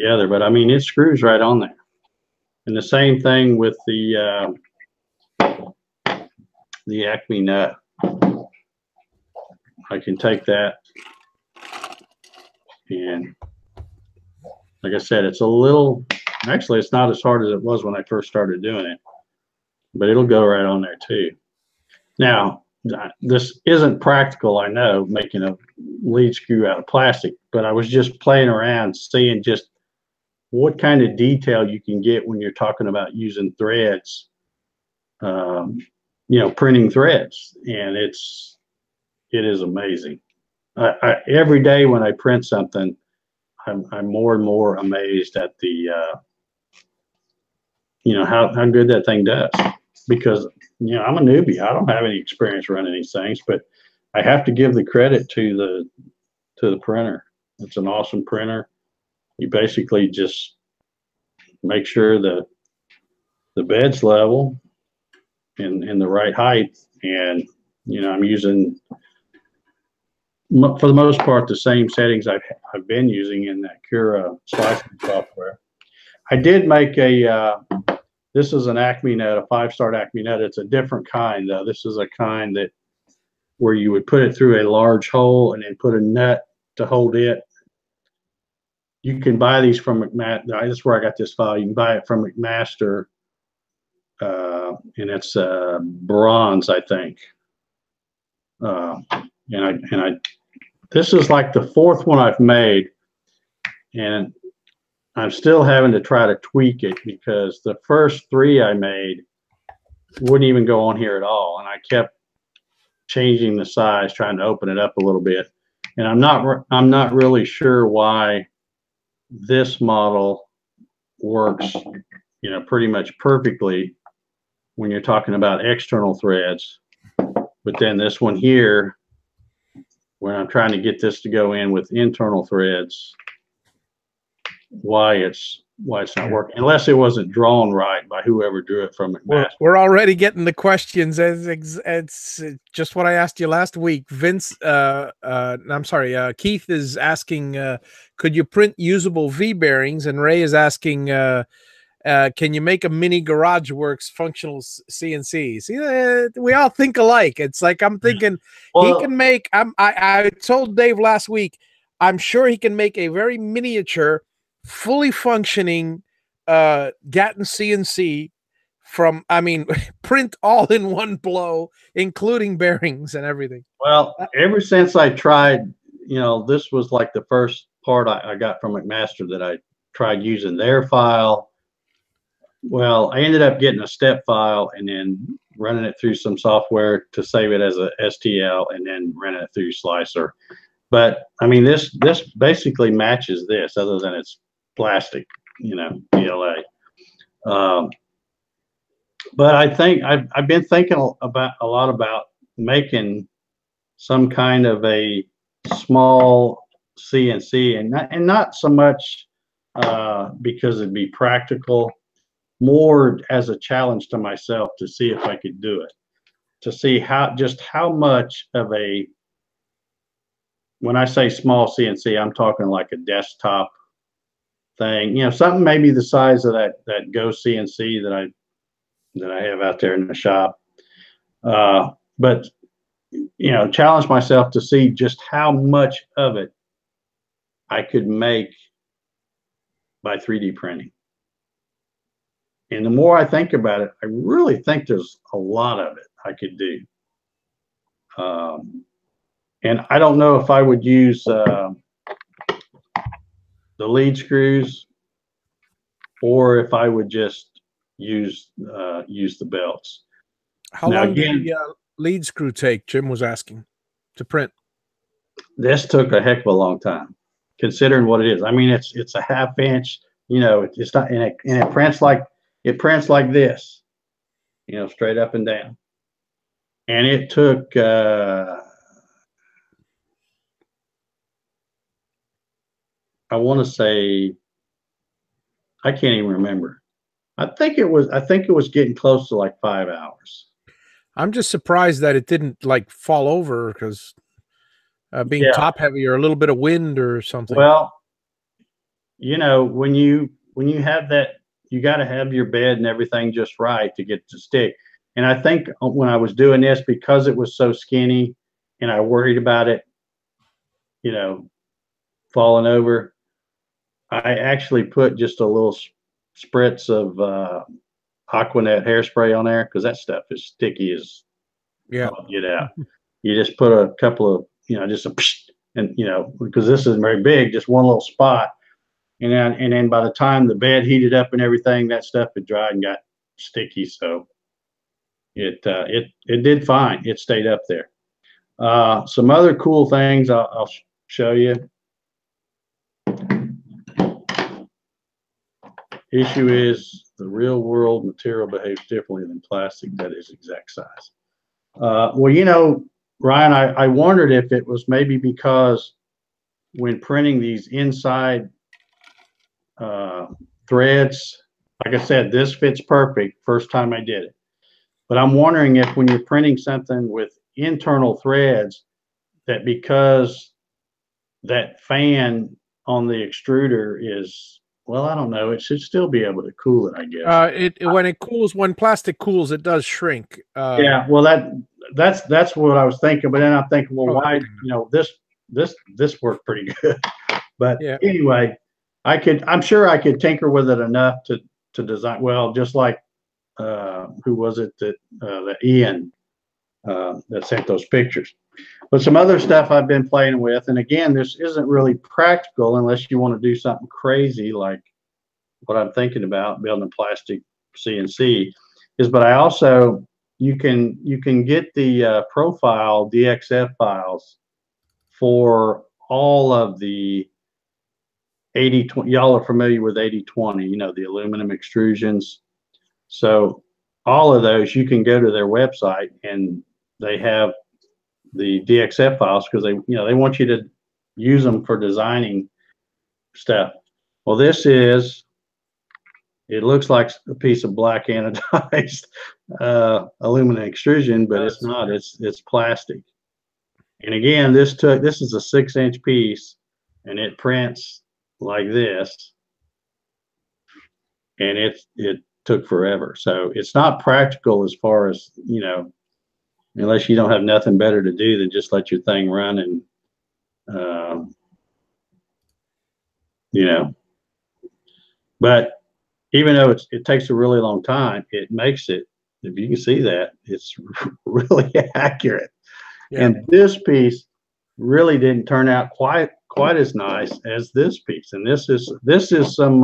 other. But I mean, it screws right on there. And the same thing with the Acme nut. I can take that, and like I said, it's a little. Actually, it's not as hard as it was when I first started doing it, but it'll go right on there too. Now, this isn't practical, I know, making a lead screw out of plastic, but I was just playing around, seeing just what kind of detail you can get when you're talking about using threads, printing threads, and it is amazing. Every day when I print something, I'm more and more amazed at the how good that thing does, because I'm a newbie. I don't have any experience running these things, but I have to give the credit to the printer. It's an awesome printer. You basically just make sure the bed's level and the right height, and I'm using, for the most part, the same settings I've been using in that Cura slicing software. I did make this is an Acme nut, a five-star Acme nut. It's a different kind though. This is a kind where you would put it through a large hole and then put a nut to hold it. You can buy these from McMaster. This is where I got this file. You can buy it from McMaster, and it's bronze, I think. This is like the fourth one I've made, and I'm still having to try to tweak it because the first three I made wouldn't even go on here at all, and I kept changing the size, trying to open it up a little bit. And I'm not really sure why this model works, pretty much perfectly when you're talking about external threads, but then this one here, when I'm trying to get this to go in with internal threads, why it's not working, unless it wasn't drawn right by whoever drew it from McMaster. We're already getting the questions. It's just what I asked you last week. Vince, I'm sorry, Keith is asking, could you print usable V bearings? And Ray is asking, Can you make a mini Garage Works functional CNC? See, we all think alike. It's like I'm thinking he can make. I told Dave last week, I'm sure he can make a very miniature, fully functioning Gatton CNC from, I mean, print all in one blow, including bearings and everything. Well, ever since I tried, you know, this was like the first part I got from McMaster that I tried using their file. Well, I ended up getting a step file and then running it through some software to save it as a STL and then running it through Slicer. But I mean, this basically matches this, other than it's plastic, you know, PLA. But I think I've been thinking about a lot about making some kind of a small CNC, and not so much because it'd be practical, more as a challenge to myself to see if I could do it, to see how much of a, when I say small CNC, I'm talking like a desktop thing, you know, something maybe the size of that Go CNC that I have out there in the shop. But, you know, challenge myself to see just how much of it I could make by 3D printing. And the more I think about it, I really think there's a lot of it I could do. And I don't know if I would use the lead screws or if I would just use the belts. How long did the lead screw take? Jim was asking to print. This took a heck of a long time, considering what it is. I mean, it's a 1/2 inch. You know, it's not, and it prints like this, you know, straight up and down. And it took I want to say, I can't even remember. I think it was getting close to like 5 hours. I'm just surprised that it didn't like fall over, because being top heavy or a little bit of wind or something. Well, you know, when you have that, you got to have your bed and everything just right to get to stick. And I think when I was doing this, because it was so skinny and I worried about it, you know, falling over, I actually put just a little spritz of Aquanet hairspray on there, because that stuff is sticky as get out. You just put a couple of, you know, just a psh, and you know, because this isn't very big, just one little spot, and then by the time the bed heated up and everything, that stuff had dried and got sticky. So it did fine. It stayed up there. Some other cool things I'll show you. Issue is the real world material behaves differently than plastic that is exact size. Well, you know, Ryan, I wondered if it was maybe because when printing these inside threads, like I said, this fits perfect first time I did it. But I'm wondering if when you're printing something with internal threads, that because that fan on the extruder is, well, I don't know, it should still be able to cool it, I guess. When it cools, when plastic cools, it does shrink. Yeah, well, that's what I was thinking. But then I'm thinking, well, why, you know, this worked pretty good. But anyway, I'm sure I could tinker with it enough to design, well, just like who was it that Ian that sent those pictures. But some other stuff I've been playing with, and again, this isn't really practical unless you want to do something crazy like what I'm thinking about, building a plastic CNC, but I also, you can get the profile DXF files for all of the 80/20. Y'all are familiar with 80/20, you know, the aluminum extrusions. So all of those, you can go to their website and they have the DXF files, because they want you to use them for designing stuff. Well, it looks like a piece of black anodized aluminum extrusion, but it's not. It's plastic. And again, this is a 6-inch piece, and it prints like this. and it took forever. So it's not practical as far as, you know, unless you don't have nothing better to do than just let your thing run and, you know, but even though it takes a really long time, it makes it, if you can see that, it's really accurate. Yeah. And this piece really didn't turn out quite as nice as this piece. And this is some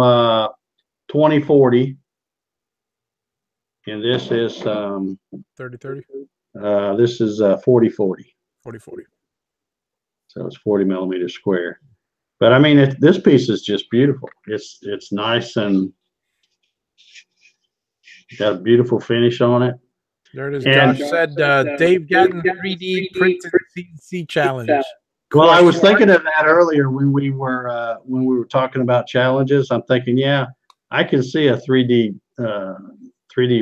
2040, and this is 30-30. This is 40-40. 40-40. So it's 40 millimeters square. But I mean, this piece is just beautiful. It's nice and got a beautiful finish on it. There it is. And Josh said Dave Gatton 3D printed CNC challenge. Well, I was thinking of that earlier when we were talking about challenges. I'm thinking, yeah, I can see a 3D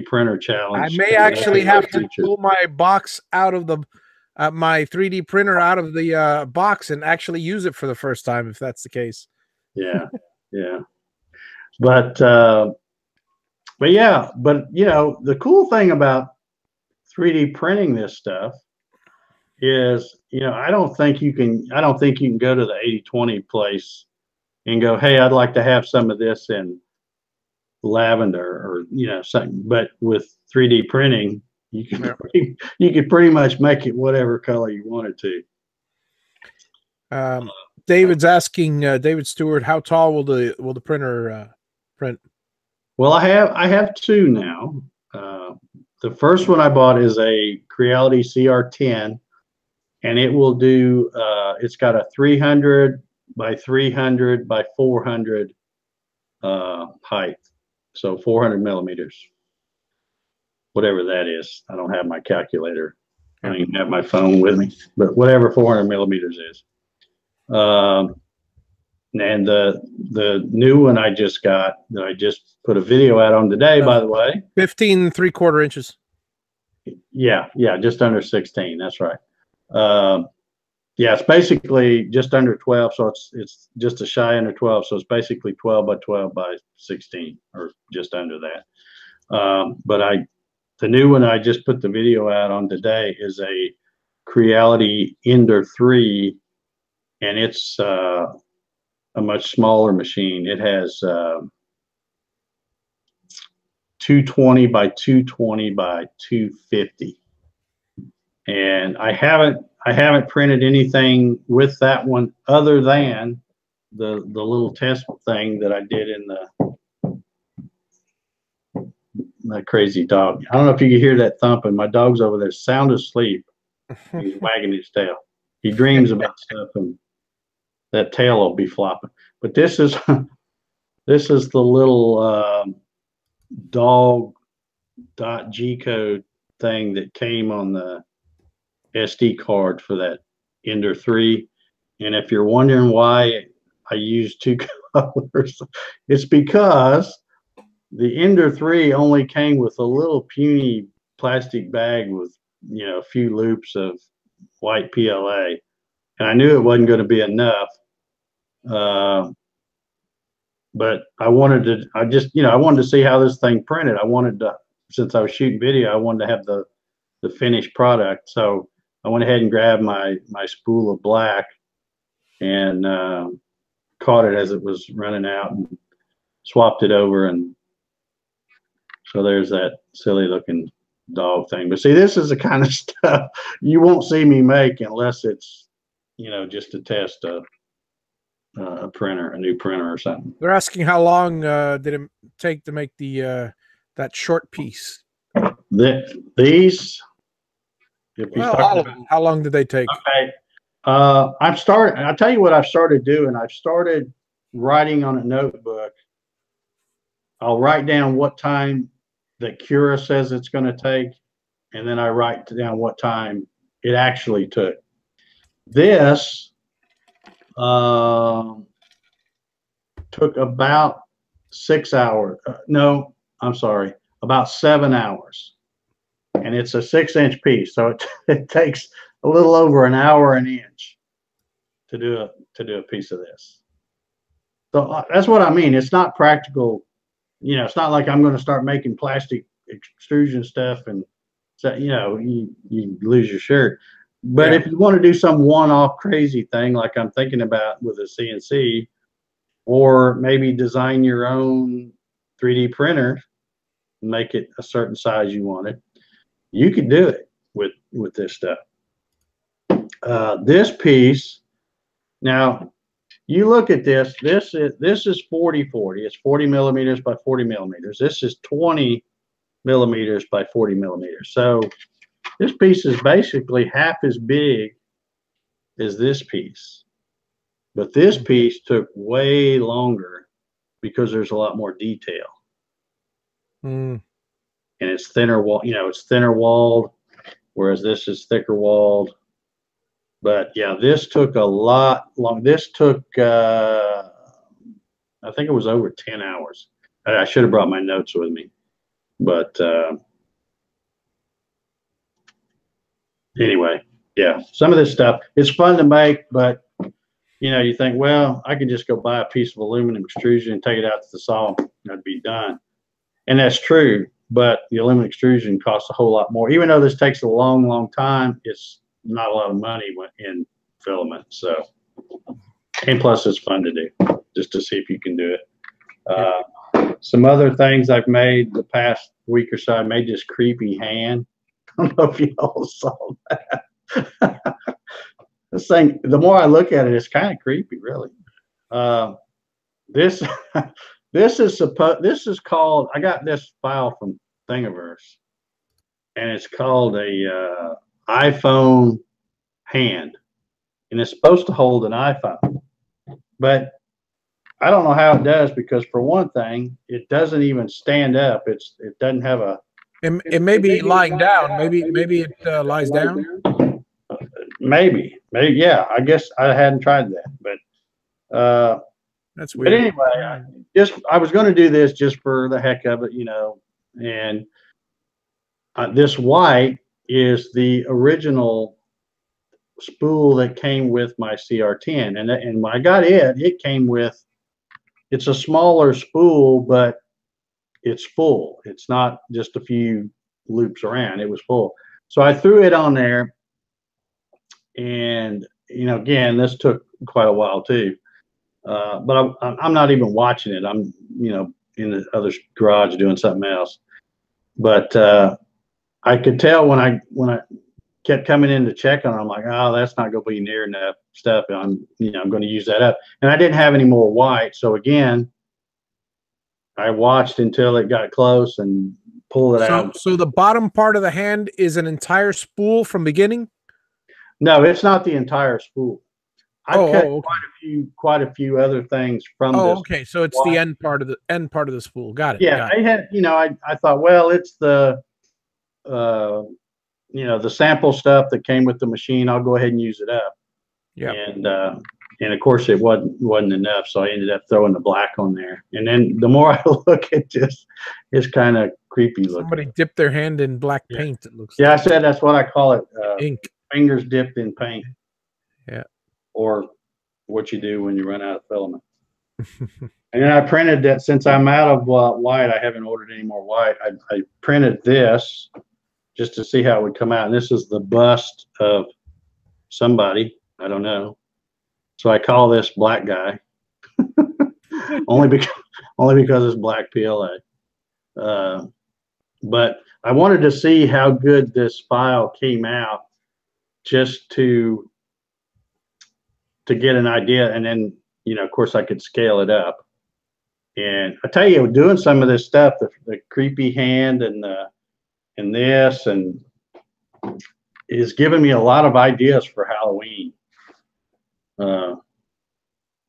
printer challenge. I may actually have to pull my box out of the my 3D printer out of the box and actually use it for the first time, if that's the case. Yeah, yeah. But yeah, but you know, the cool thing about 3D printing this stuff is, you know, I don't think you can go to the 80/20 place and go, hey, I'd like to have some of this in lavender or, you know, something. But with 3D printing, you can pretty much make it whatever color you wanted to. David's asking, David Stewart, how tall will the printer print? Well, I have two now. The first one I bought is a Creality CR10, and it will do. It's got a 300 by 300 by 400 height, so 400 millimeters, whatever that is. I don't have my calculator. I don't even have my phone with me, but whatever 400 millimeters is. And the new one I just got, that I just put a video out on today, by the way. 15 3/4 inches. Yeah, just under 16. That's right. Yeah, it's basically just under 12, so it's just a shy under 12, so it's basically 12 by 12 by 16, or just under that. But the new one I just put the video out on today is a Creality Ender 3, and it's a much smaller machine. It has 220 by 220 by 250, and I haven't printed anything with that one other than the little test thing that I did in my crazy dog. I don't know if you can hear that thumping. My dog's over there sound asleep. He's wagging his tail. He dreams about stuff, and that tail will be flopping. But this is the little dog.g code thing that came on the SD card for that Ender 3. And if you're wondering why I use two colors, it's because the Ender 3 only came with a little puny plastic bag with, you know, a few loops of white PLA. And I knew it wasn't going to be enough. But I wanted to see how this thing printed. I wanted to, since I was shooting video, I wanted to have the finished product. So I went ahead and grabbed my spool of black and caught it as it was running out and swapped it over. And so there's that silly looking dog thing. But see, this is the kind of stuff you won't see me make unless it's, you know, just to test a printer, a new printer or something. They're asking how long did it take to make the that short piece? These. Well, all of them. How long did they take? Okay. I'll tell you what I've started doing. I've started writing on a notebook. I'll write down what time that Cura says it's going to take, and then I write down what time it actually took. This took about 6 hours. No, I'm sorry, about 7 hours. And it's a 6-inch piece, so it takes a little over an hour an inch to do a piece of this. So that's what I mean. It's not practical you know, it's not like I'm going to start making plastic extrusion stuff and so, you know, you lose your shirt. But if you want to do some one-off crazy thing like I'm thinking about with a CNC, or maybe design your own 3D printer, make it a certain size you want it, you can do it with this stuff. This piece, now you look at this. This is 40-40. It's 40 millimeters by 40 millimeters. This is 20 millimeters by 40 millimeters. So this piece is basically half as big as this piece. But this piece took way longer because there's a lot more detail. And it's thinner wall, you know, it's thinner walled, whereas this is thicker walled. But yeah, this took a lot long. This took, I think it was over 10 hours. I should have brought my notes with me. But anyway, yeah, some of this stuff, it's fun to make, but you know, you think, well, I can just go buy a piece of aluminum extrusion and take it out to the saw and I'd be done. And that's true, but the aluminum extrusion costs a whole lot more. Even though this takes a long, long time, it's not a lot of money in filament. So, and plus it's fun to do, just to see if you can do it. Some other things I've made the past week or so, I made this creepy hand. I don't know if you all saw that. This thing, the more I look at it, it's kind of creepy, really. This is called, I got this file from Thingiverse, and it's called a iPhone hand, and it's supposed to hold an iPhone, but I don't know how it does, because for one thing, it doesn't even stand up. It doesn't have a. It may be lying down. Maybe it lies down. Maybe, yeah. I guess I hadn't tried that, but that's weird. But anyway, I was going to do this just for the heck of it, you know. And this white is the original spool that came with my CR10, and when I got it came with. It's a smaller spool, but it's full. It's not just a few loops around. It was full. So I threw it on there, and you know, again, this took quite a while too. But I'm not even watching it. I'm, you know, in the other garage doing something else. But I could tell when I kept coming in to check on it, I'm like, oh, that's not going to be near enough stuff. I'm going to use that up. And I didn't have any more white. So again, I watched until it got close and pulled it out. So the bottom part of the hand is an entire spool from beginning? No, it's not the entire spool. I cut quite a few other things from this. Oh, okay. So it's the end part of the spool. Got it. Yeah, I had, you know, I thought, well, it's the you know, the sample stuff that came with the machine. I'll go ahead and use it up. Yeah. And of course it wasn't enough, so I ended up throwing the black on there. And then the more I look at this, it's kind of creepy looking. Somebody dipped their hand in black paint. It looks. Yeah, like. I said that's what I call it. Ink. Fingers dipped in paint. Yeah. Or what you do when you run out of filament. And then I printed that, since I'm out of white, I haven't ordered any more white. I printed this just to see how it would come out. And this is the bust of somebody, I don't know. So I call this Black Guy, only because it's black PLA. But I wanted to see how good this file came out, just to get an idea, and then, you know, of course, I could scale it up. And I tell you, doing some of this stuff, the creepy hand and this, and is giving me a lot of ideas for Halloween.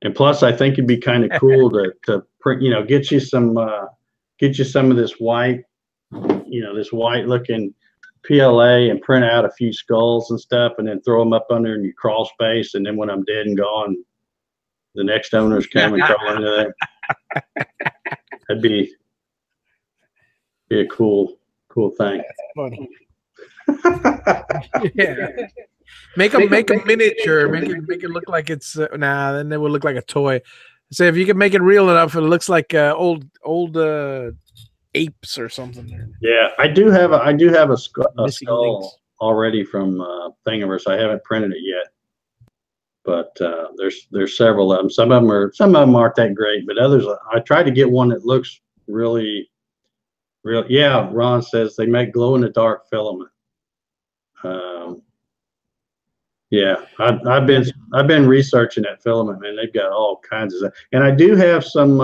And plus, I think it'd be kind of cool to print, you know, get you some of this white, you know, this white looking PLA, and print out a few skulls and stuff, and then throw them up under in your crawl space. And then when I'm dead and gone, the next owners come and crawl into that. That'd be a cool thing. That's funny. Yeah. Make a miniature. Make it look like it's then it would look like a toy. Say if you can make it real enough, it looks like old apes or something. Yeah, I do have a skull links. already from Thingiverse. I haven't printed it yet, but there's several of them. Some of them aren't that great, but others I tried to get one that looks really real. Yeah, Ron says they make glow in the dark filament. Yeah, I've been researching that filament, man. They've got all kinds of stuff, and I do have some.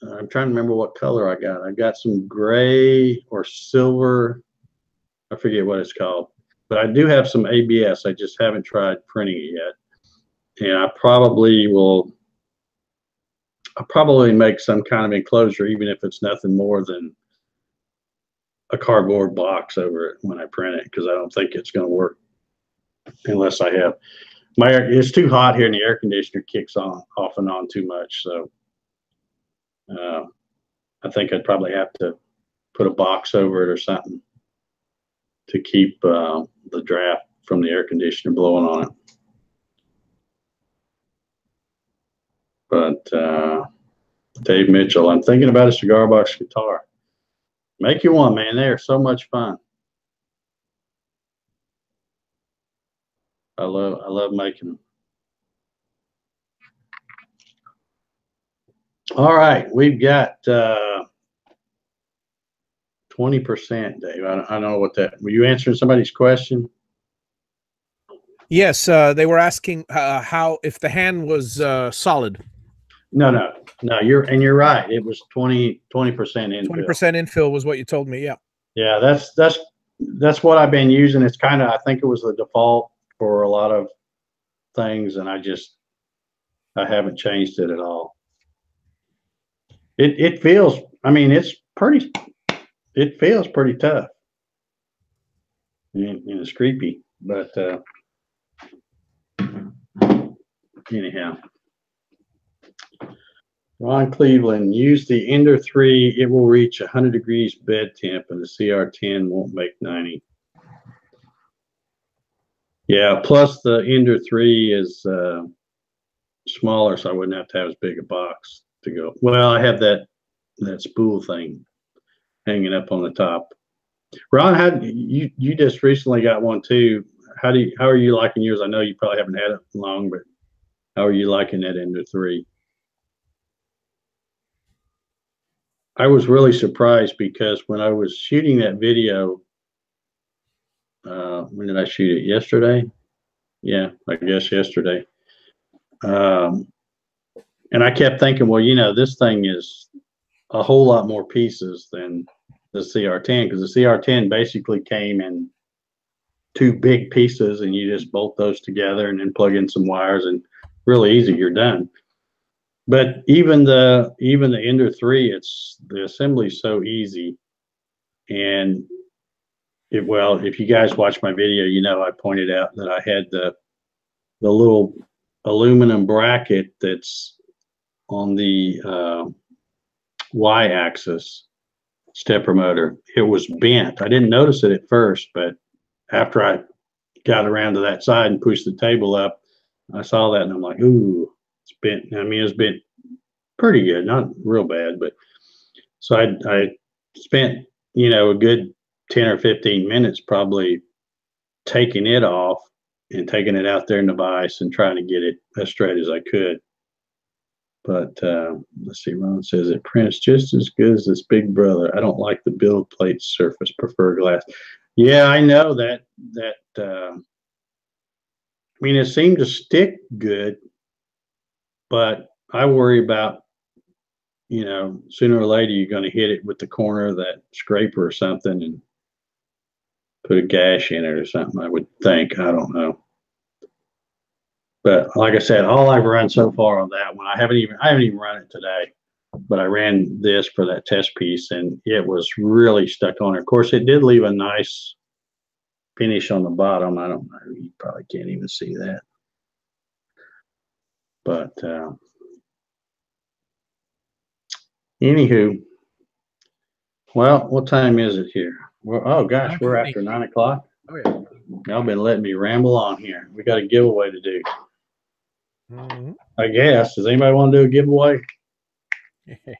I'm trying to remember what color I got. I got some gray or silver. I forget what it's called, but I do have some ABS. I just haven't tried printing it yet, and I probably will. I'll probably make some kind of enclosure, even if it's nothing more than a cardboard box over it when I print it, because I don't think it's going to work unless I have it's too hot here and the air conditioner kicks on off and on too much. So I think I'd probably have to put a box over it or something to keep the draft from the air conditioner blowing on it. But Dave Mitchell, I'm thinking about a cigar box guitar. Make you one, man. They are so much fun. I love making them. All right, we've got 20%, Dave. I don't know what that. Were you answering somebody's question? Yes, they were asking how if the hand was solid. No. You're right. It was 20% infill. 20% infill was what you told me. Yeah. Yeah, that's what I've been using. It's kind of, I think it was the default for a lot of things, and I haven't changed it at all. It feels. I mean, it feels pretty tough. And it's creepy, but anyhow. Ron Cleveland, use the Ender 3. It will reach 100 degrees bed temp, and the CR10 won't make 90. Yeah, plus the Ender 3 is smaller, so I wouldn't have to have as big a box to go. Well, I have that spool thing hanging up on the top. Ron, how you just recently got one too? How are you liking yours? I know you probably haven't had it long, but how are you liking that Ender 3? I was really surprised because when I was shooting that video, when did I shoot it? Yesterday? Yeah, I guess yesterday. And I kept thinking, well, this thing is a whole lot more pieces than the CR10, because the CR10 basically came in 2 big pieces, and you just bolt those together and then plug in some wires, and really easy, you're done. But even the Ender 3, the assembly's so easy. And if you guys watch my video, I pointed out that I had the little aluminum bracket that's on the Y-axis stepper motor. It was bent. I didn't notice it at first, but after I got around to that side and pushed the table up, I saw that and I'm like, ooh. It's bent. I mean, it's been pretty good, not real bad, but so I spent a good 10 or 15 minutes probably taking it off and taking it out there in the vise and trying to get it as straight as I could. But let's see. Ron says it prints just as good as this Big Brother. I don't like the build plate surface. Prefer glass. Yeah, I know that. I mean, it seemed to stick good. But I worry about, sooner or later you're going to hit it with the corner of that scraper or something and put a gash in it or something, I would think. I don't know. But like I said, all I've run so far on that one, I haven't even run it today, but I ran this for that test piece, and it was really stuck on it. Of course, it did leave a nice finish on the bottom. I don't know. You probably can't even see that. But anywho, well, what time is it here? Oh gosh, we're after 9 o'clock. Oh yeah. Y'all been letting me ramble on here. We got a giveaway to do. I guess. Does anybody want to do a giveaway? Jim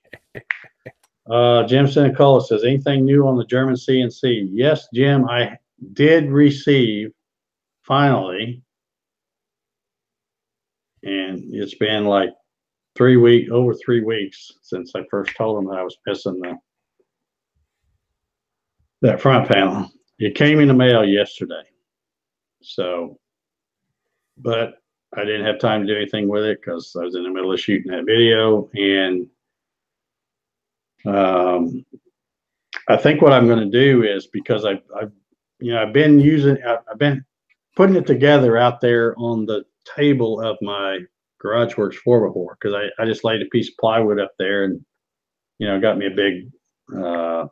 Sinicola says, anything new on the German CNC? Yes, Jim, I did receive finally, and it's been like over 3 weeks since I first told them that I was missing that front panel. It came in the mail yesterday. So, but I didn't have time to do anything with it because I was in the middle of shooting that video. And I think what I'm going to do is, because I've been putting it together out there on the table of my GarageWorks 4x4, because I just laid a piece of plywood up there and, got me a big, kind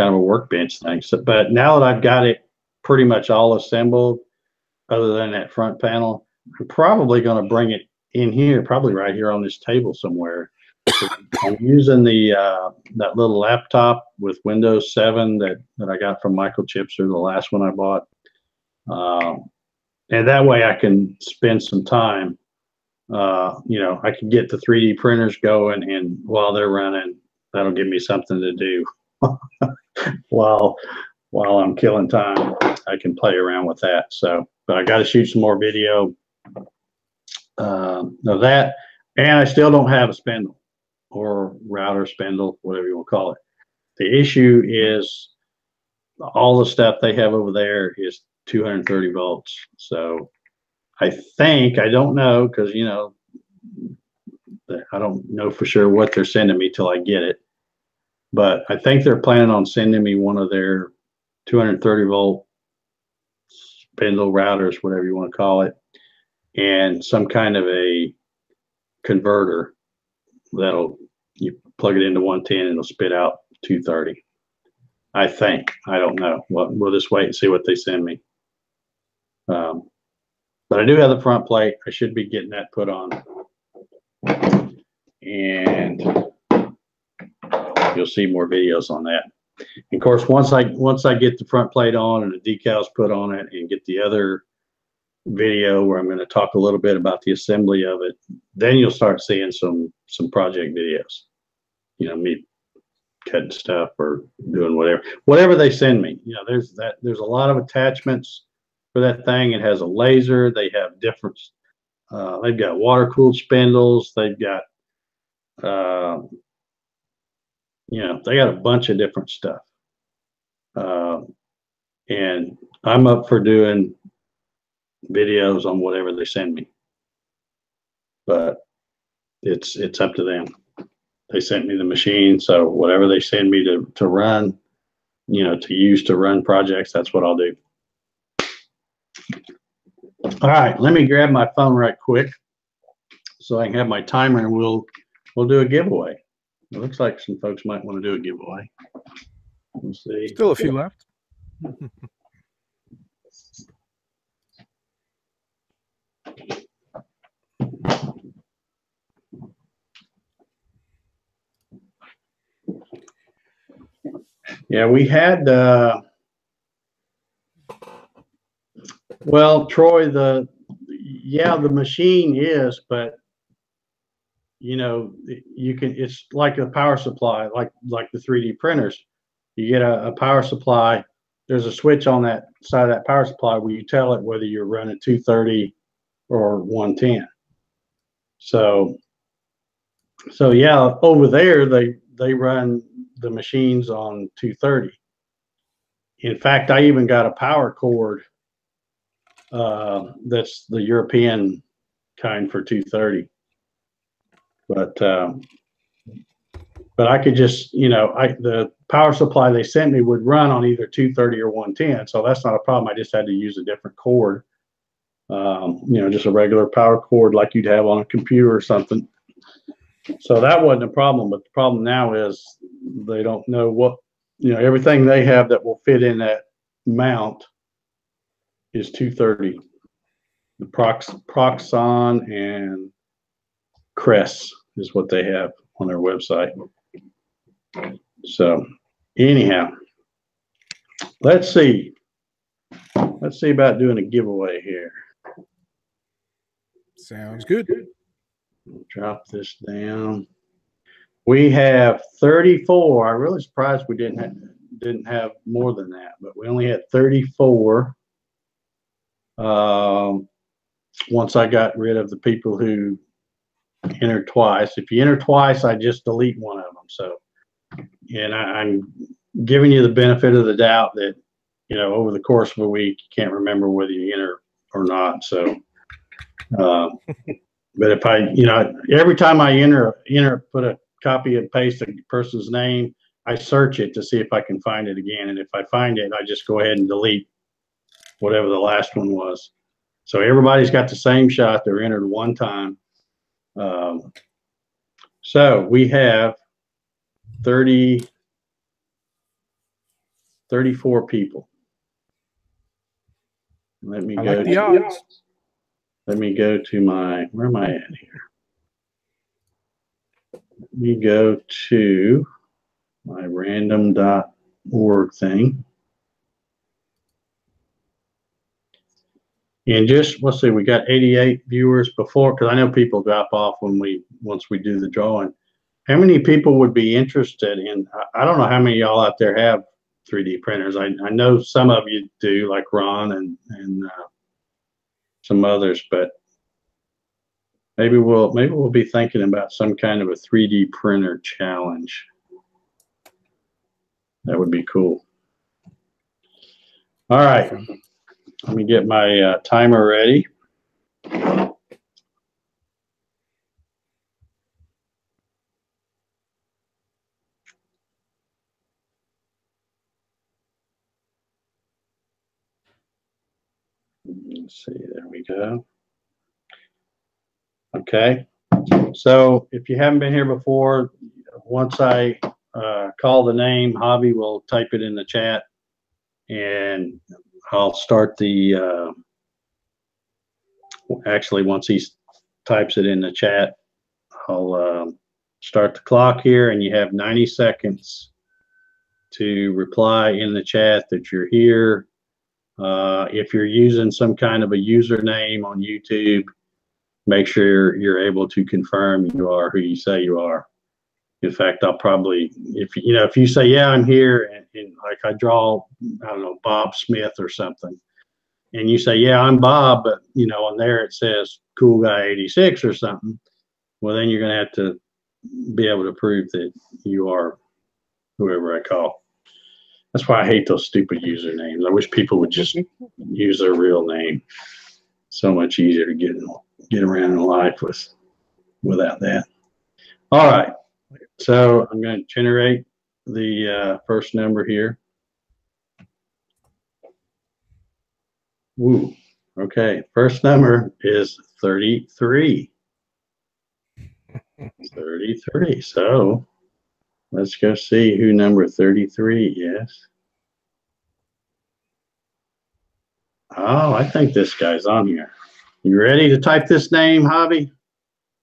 of a workbench thing. So, but now that I've got it pretty much all assembled, other than that front panel, I'm probably going to bring it in here, probably right here on this table somewhere. I'm using that little laptop with Windows 7 that I got from Michael Chipser, the last one I bought. And that way I can spend some time, I can get the 3D printers going, and while they're running, that'll give me something to do while I'm killing time. I can play around with that. So, but I got to shoot some more video of that, and I still don't have a spindle or router spindle, whatever you want to call it. The issue is all the stuff they have over there is 230 volts. So I don't know, because I don't know for sure what they're sending me till I get it, but I think they're planning on sending me one of their 230 volt spindle routers, whatever you want to call it, and some kind of a converter that'll, you plug it into 110 and it'll spit out 230. I think. I don't know. We'll just wait and see what they send me. But I do have the front plate. I should be getting that put on, and you'll see more videos on that. And of course, once I get the front plate on and the decals put on it, and get the other video where I'm going to talk a little bit about the assembly of it, then you'll start seeing some project videos. Me cutting stuff or doing whatever they send me. There's a lot of attachments for that thing. It has a laser. They have different. They've got water cooled spindles. They've got they got a bunch of different stuff. And I'm up for doing videos on whatever they send me, but it's up to them. They sent me the machine, so whatever they send me to run, to use to run projects, that's what I'll do. All right, let me grab my phone right quick so I can have my timer, and we'll do a giveaway. It looks like some folks might want to do a giveaway. We'll see. Still a few left. Yeah, we had, well, Troy, the machine is, but it's like a power supply, like the 3D printers. You get a power supply. There's a switch on that side of that power supply where you tell it whether you're running 230 or 110. So yeah, over there they run the machines on 230. In fact, I even got a power cord that's the European kind for 230. But I could just, the power supply they sent me would run on either 230 or 110. So that's not a problem. I just had to use a different cord, just a regular power cord like you'd have on a computer or something. So that wasn't a problem. But the problem now is they don't know what, everything they have that will fit in that mount is 230. The Proxon and Crest is what they have on their website. So anyhow, let's see about doing a giveaway here. Sounds good. Drop this down. We have 34. I'm really surprised we didn't have more than that, but we only had 34. Once I got rid of the people who entered twice. If you enter twice, I just delete one of them. So, and I'm giving you the benefit of the doubt that, you know, over the course of a week, you can't remember whether you enter or not. So, but if I, you know, every time I enter, put a copy and paste a person's name, I search it to see if I can find it again. And if I find it, I just go ahead and delete whatever the last one was. So everybody's got the same shot. They're entered one time. So we have 34 people. Let me go. The odds. Let me go to my, where am I at here? Let me go to my random.org thing. And just, let's see, we got 88 viewers before, because I know people drop off once we do the drawing. How many people would be interested in, I don't know how many of y'all out there have 3D printers. I know some of you do, like Ron and some others, but maybe we'll be thinking about some kind of a 3D printer challenge. That would be cool. All right. Let me get my timer ready. Let's see, there we go. Okay, so if you haven't been here before, once I call the name, Javi will type it in the chat, and I'll start the, actually once he types it in the chat, I'll start the clock here, and you have 90 seconds to reply in the chat that you're here. If you're using some kind of a username on YouTube, make sure you're able to confirm you are who you say you are. In fact, I'll probably, if you say, yeah, I'm here, and like I draw, I don't know, Bob Smith or something, and you say, yeah, I'm Bob, but, you know, on there it says Cool Guy 86 or something, well, then you're going to have to be able to prove that you are whoever I call. That's why I hate those stupid usernames. I wish people would just use their real name. So much easier to get around in life without that. All right. So I'm going to generate the first number here. Woo. Okay. First number is 33. 33. So let's go see who number 33 is. Oh, I think this guy's on here. You ready to type this name, Javi?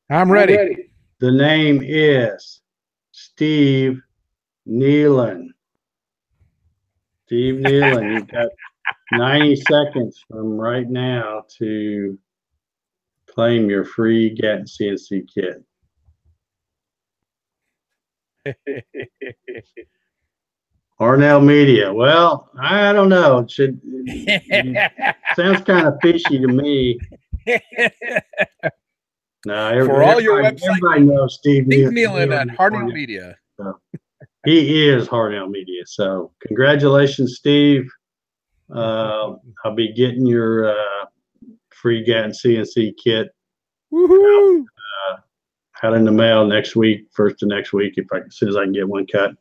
I'm ready. The name is Steve Nealon. Steve Nealon, you've got 90 seconds from right now to claim your free Gatton CNC kit. Hornell Media. Well, I don't know. It sounds kind of fishy to me. No, for all your websites, everybody knows Steve Nealon at Hornell Media. So, he is Hornell Media. So congratulations, Steve. I'll be getting your free Gatton CNC kit out in the mail next week, first of next week, as soon as I can get one cut.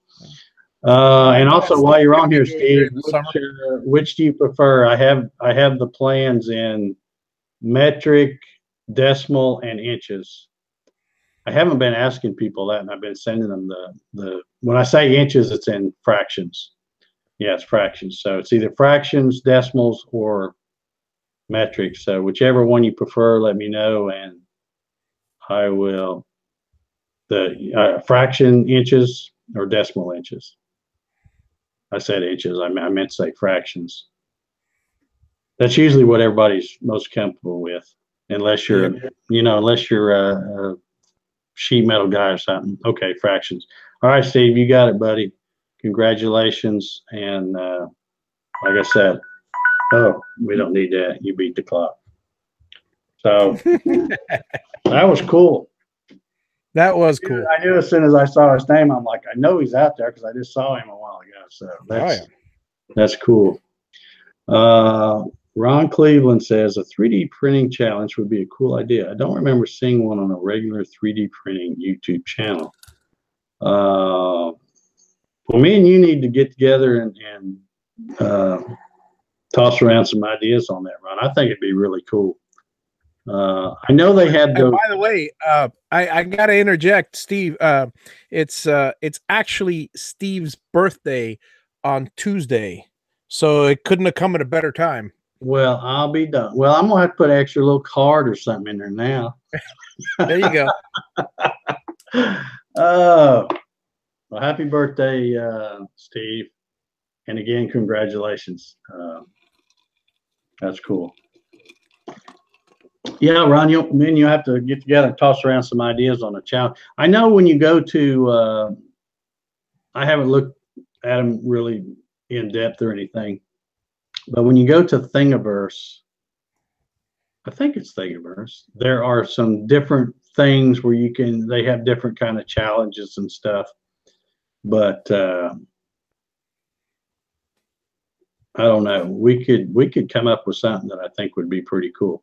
And also, while you're on here, Steve, which do you prefer? I have the plans in metric, decimal, and inches. I haven't been asking people that, and I've been sending them the when I say inches, it's in fractions. Yeah, it's fractions. So it's either fractions, decimals, or metric. So whichever one you prefer, let me know, and I will. The fraction inches or decimal inches. I said inches. I meant to say fractions. That's usually what everybody's most comfortable with. unless you're, you know, unless you're a sheet metal guy or something. Okay, fractions. All right, Steve, you got it, buddy. Congratulations. And like I said, oh, we don't need that. You beat the clock. So that was cool. That was cool. I knew as soon as I saw his name, I'm like, I know he's out there because I just saw him a while ago. So that's cool. Ron Cleveland says a 3D printing challenge would be a cool idea. I don't remember seeing one on a regular 3D printing YouTube channel. Well, me and you need to get together and toss around some ideas on that, Ron. I think it'd be really cool. I know they had those. By the way, I got to interject, Steve. It's actually Steve's birthday on Tuesday, so it couldn't have come at a better time. Well, I'll be done. Well, I'm gonna have to put an extra little card or something in there now. There you go. Oh, well, happy birthday, Steve! And again, congratulations. That's cool. Yeah, Ron, me and you have to get together and toss around some ideas on a challenge. I know when you go to, I haven't looked at them really in depth or anything, but when you go to Thingiverse, I think it's Thingiverse, there are some different things where you can, they have different kind of challenges and stuff. But I don't know. We could come up with something that I think would be pretty cool.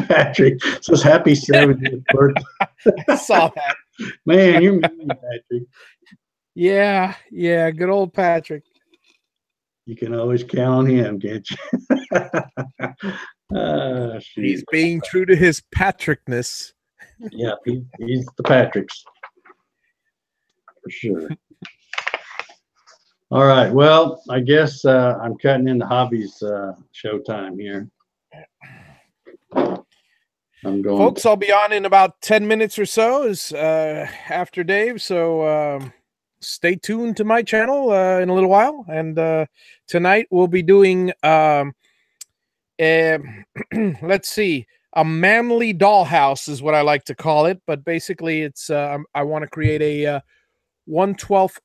Patrick says happy 70th birthday. I saw that. Man, you're mean, Patrick. Yeah, good old Patrick. You can always count on him, can't you? He's being true to his Patrickness. Yeah, he's the Patricks. For sure. All right. Well, I guess I'm cutting into Hobby's showtime here. I'm going. Folks, I'll be on in about 10 minutes or so after Dave. So stay tuned to my channel in a little while. And tonight we'll be doing, let's see, a manly dollhouse is what I like to call it. But basically, it's I want to create a 1/12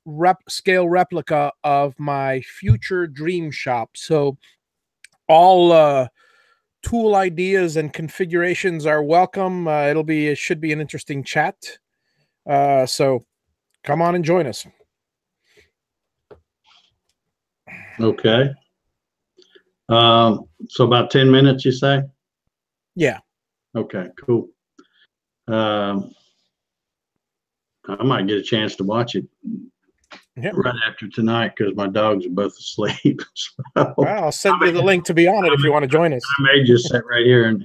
scale replica of my future dream shop. So all tool ideas and configurations are welcome. It should be an interesting chat. So come on and join us. Okay. So about 10 minutes, you say? Yeah. Okay, cool. I might get a chance to watch it right after tonight because my dogs are both asleep. So, well, I'll send you the link to be on it if you want to join us. I may just sit right here and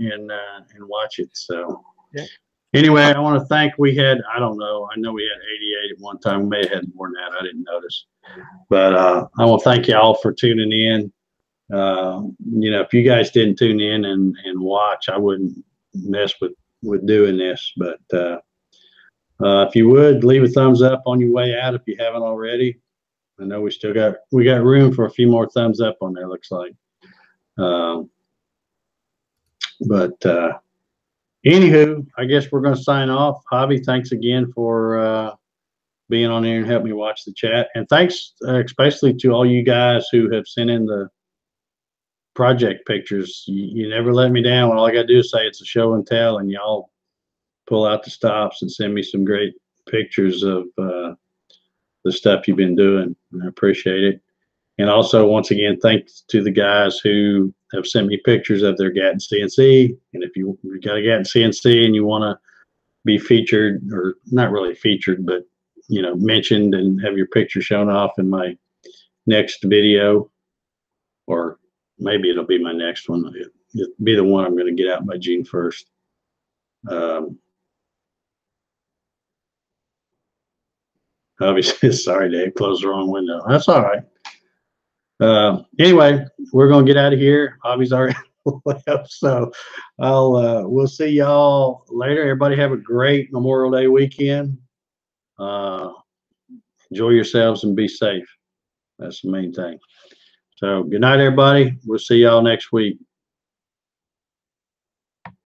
watch it. So anyway, I want to thank, I don't know, I know we had 88 at one time. We may have had more than that. I didn't notice. But I want to thank you all for tuning in. You know, if you guys didn't tune in and watch, I wouldn't mess with doing this. But if you would, leave a thumbs up on your way out if you haven't already. I know we got room for a few more thumbs up on there, looks like. But anywho, I guess we're going to sign off. Hobby, thanks again for being on here and helping me watch the chat. And thanks especially to all you guys who have sent in the project pictures. You never let me down. All I got to do is say it's a show and tell, and y'all pull out the stops and send me some great pictures of the stuff you've been doing. I appreciate it. And also, once again, thanks to the guys who have sent me pictures of their Gatton CNC. And if you got a Gatton CNC and you want to be featured, or not really featured, but you know, mentioned and have your picture shown off in my next video, or maybe it'll be my next one. It'll be the one I'm going to get out by June 1st. Obviously, sorry, Dave, closed the wrong window. That's all right. Anyway, we're going to get out of here. Hobby's already left, so we'll see y'all later. Everybody have a great Memorial Day weekend. Enjoy yourselves and be safe. That's the main thing. So good night, everybody. We'll see y'all next week.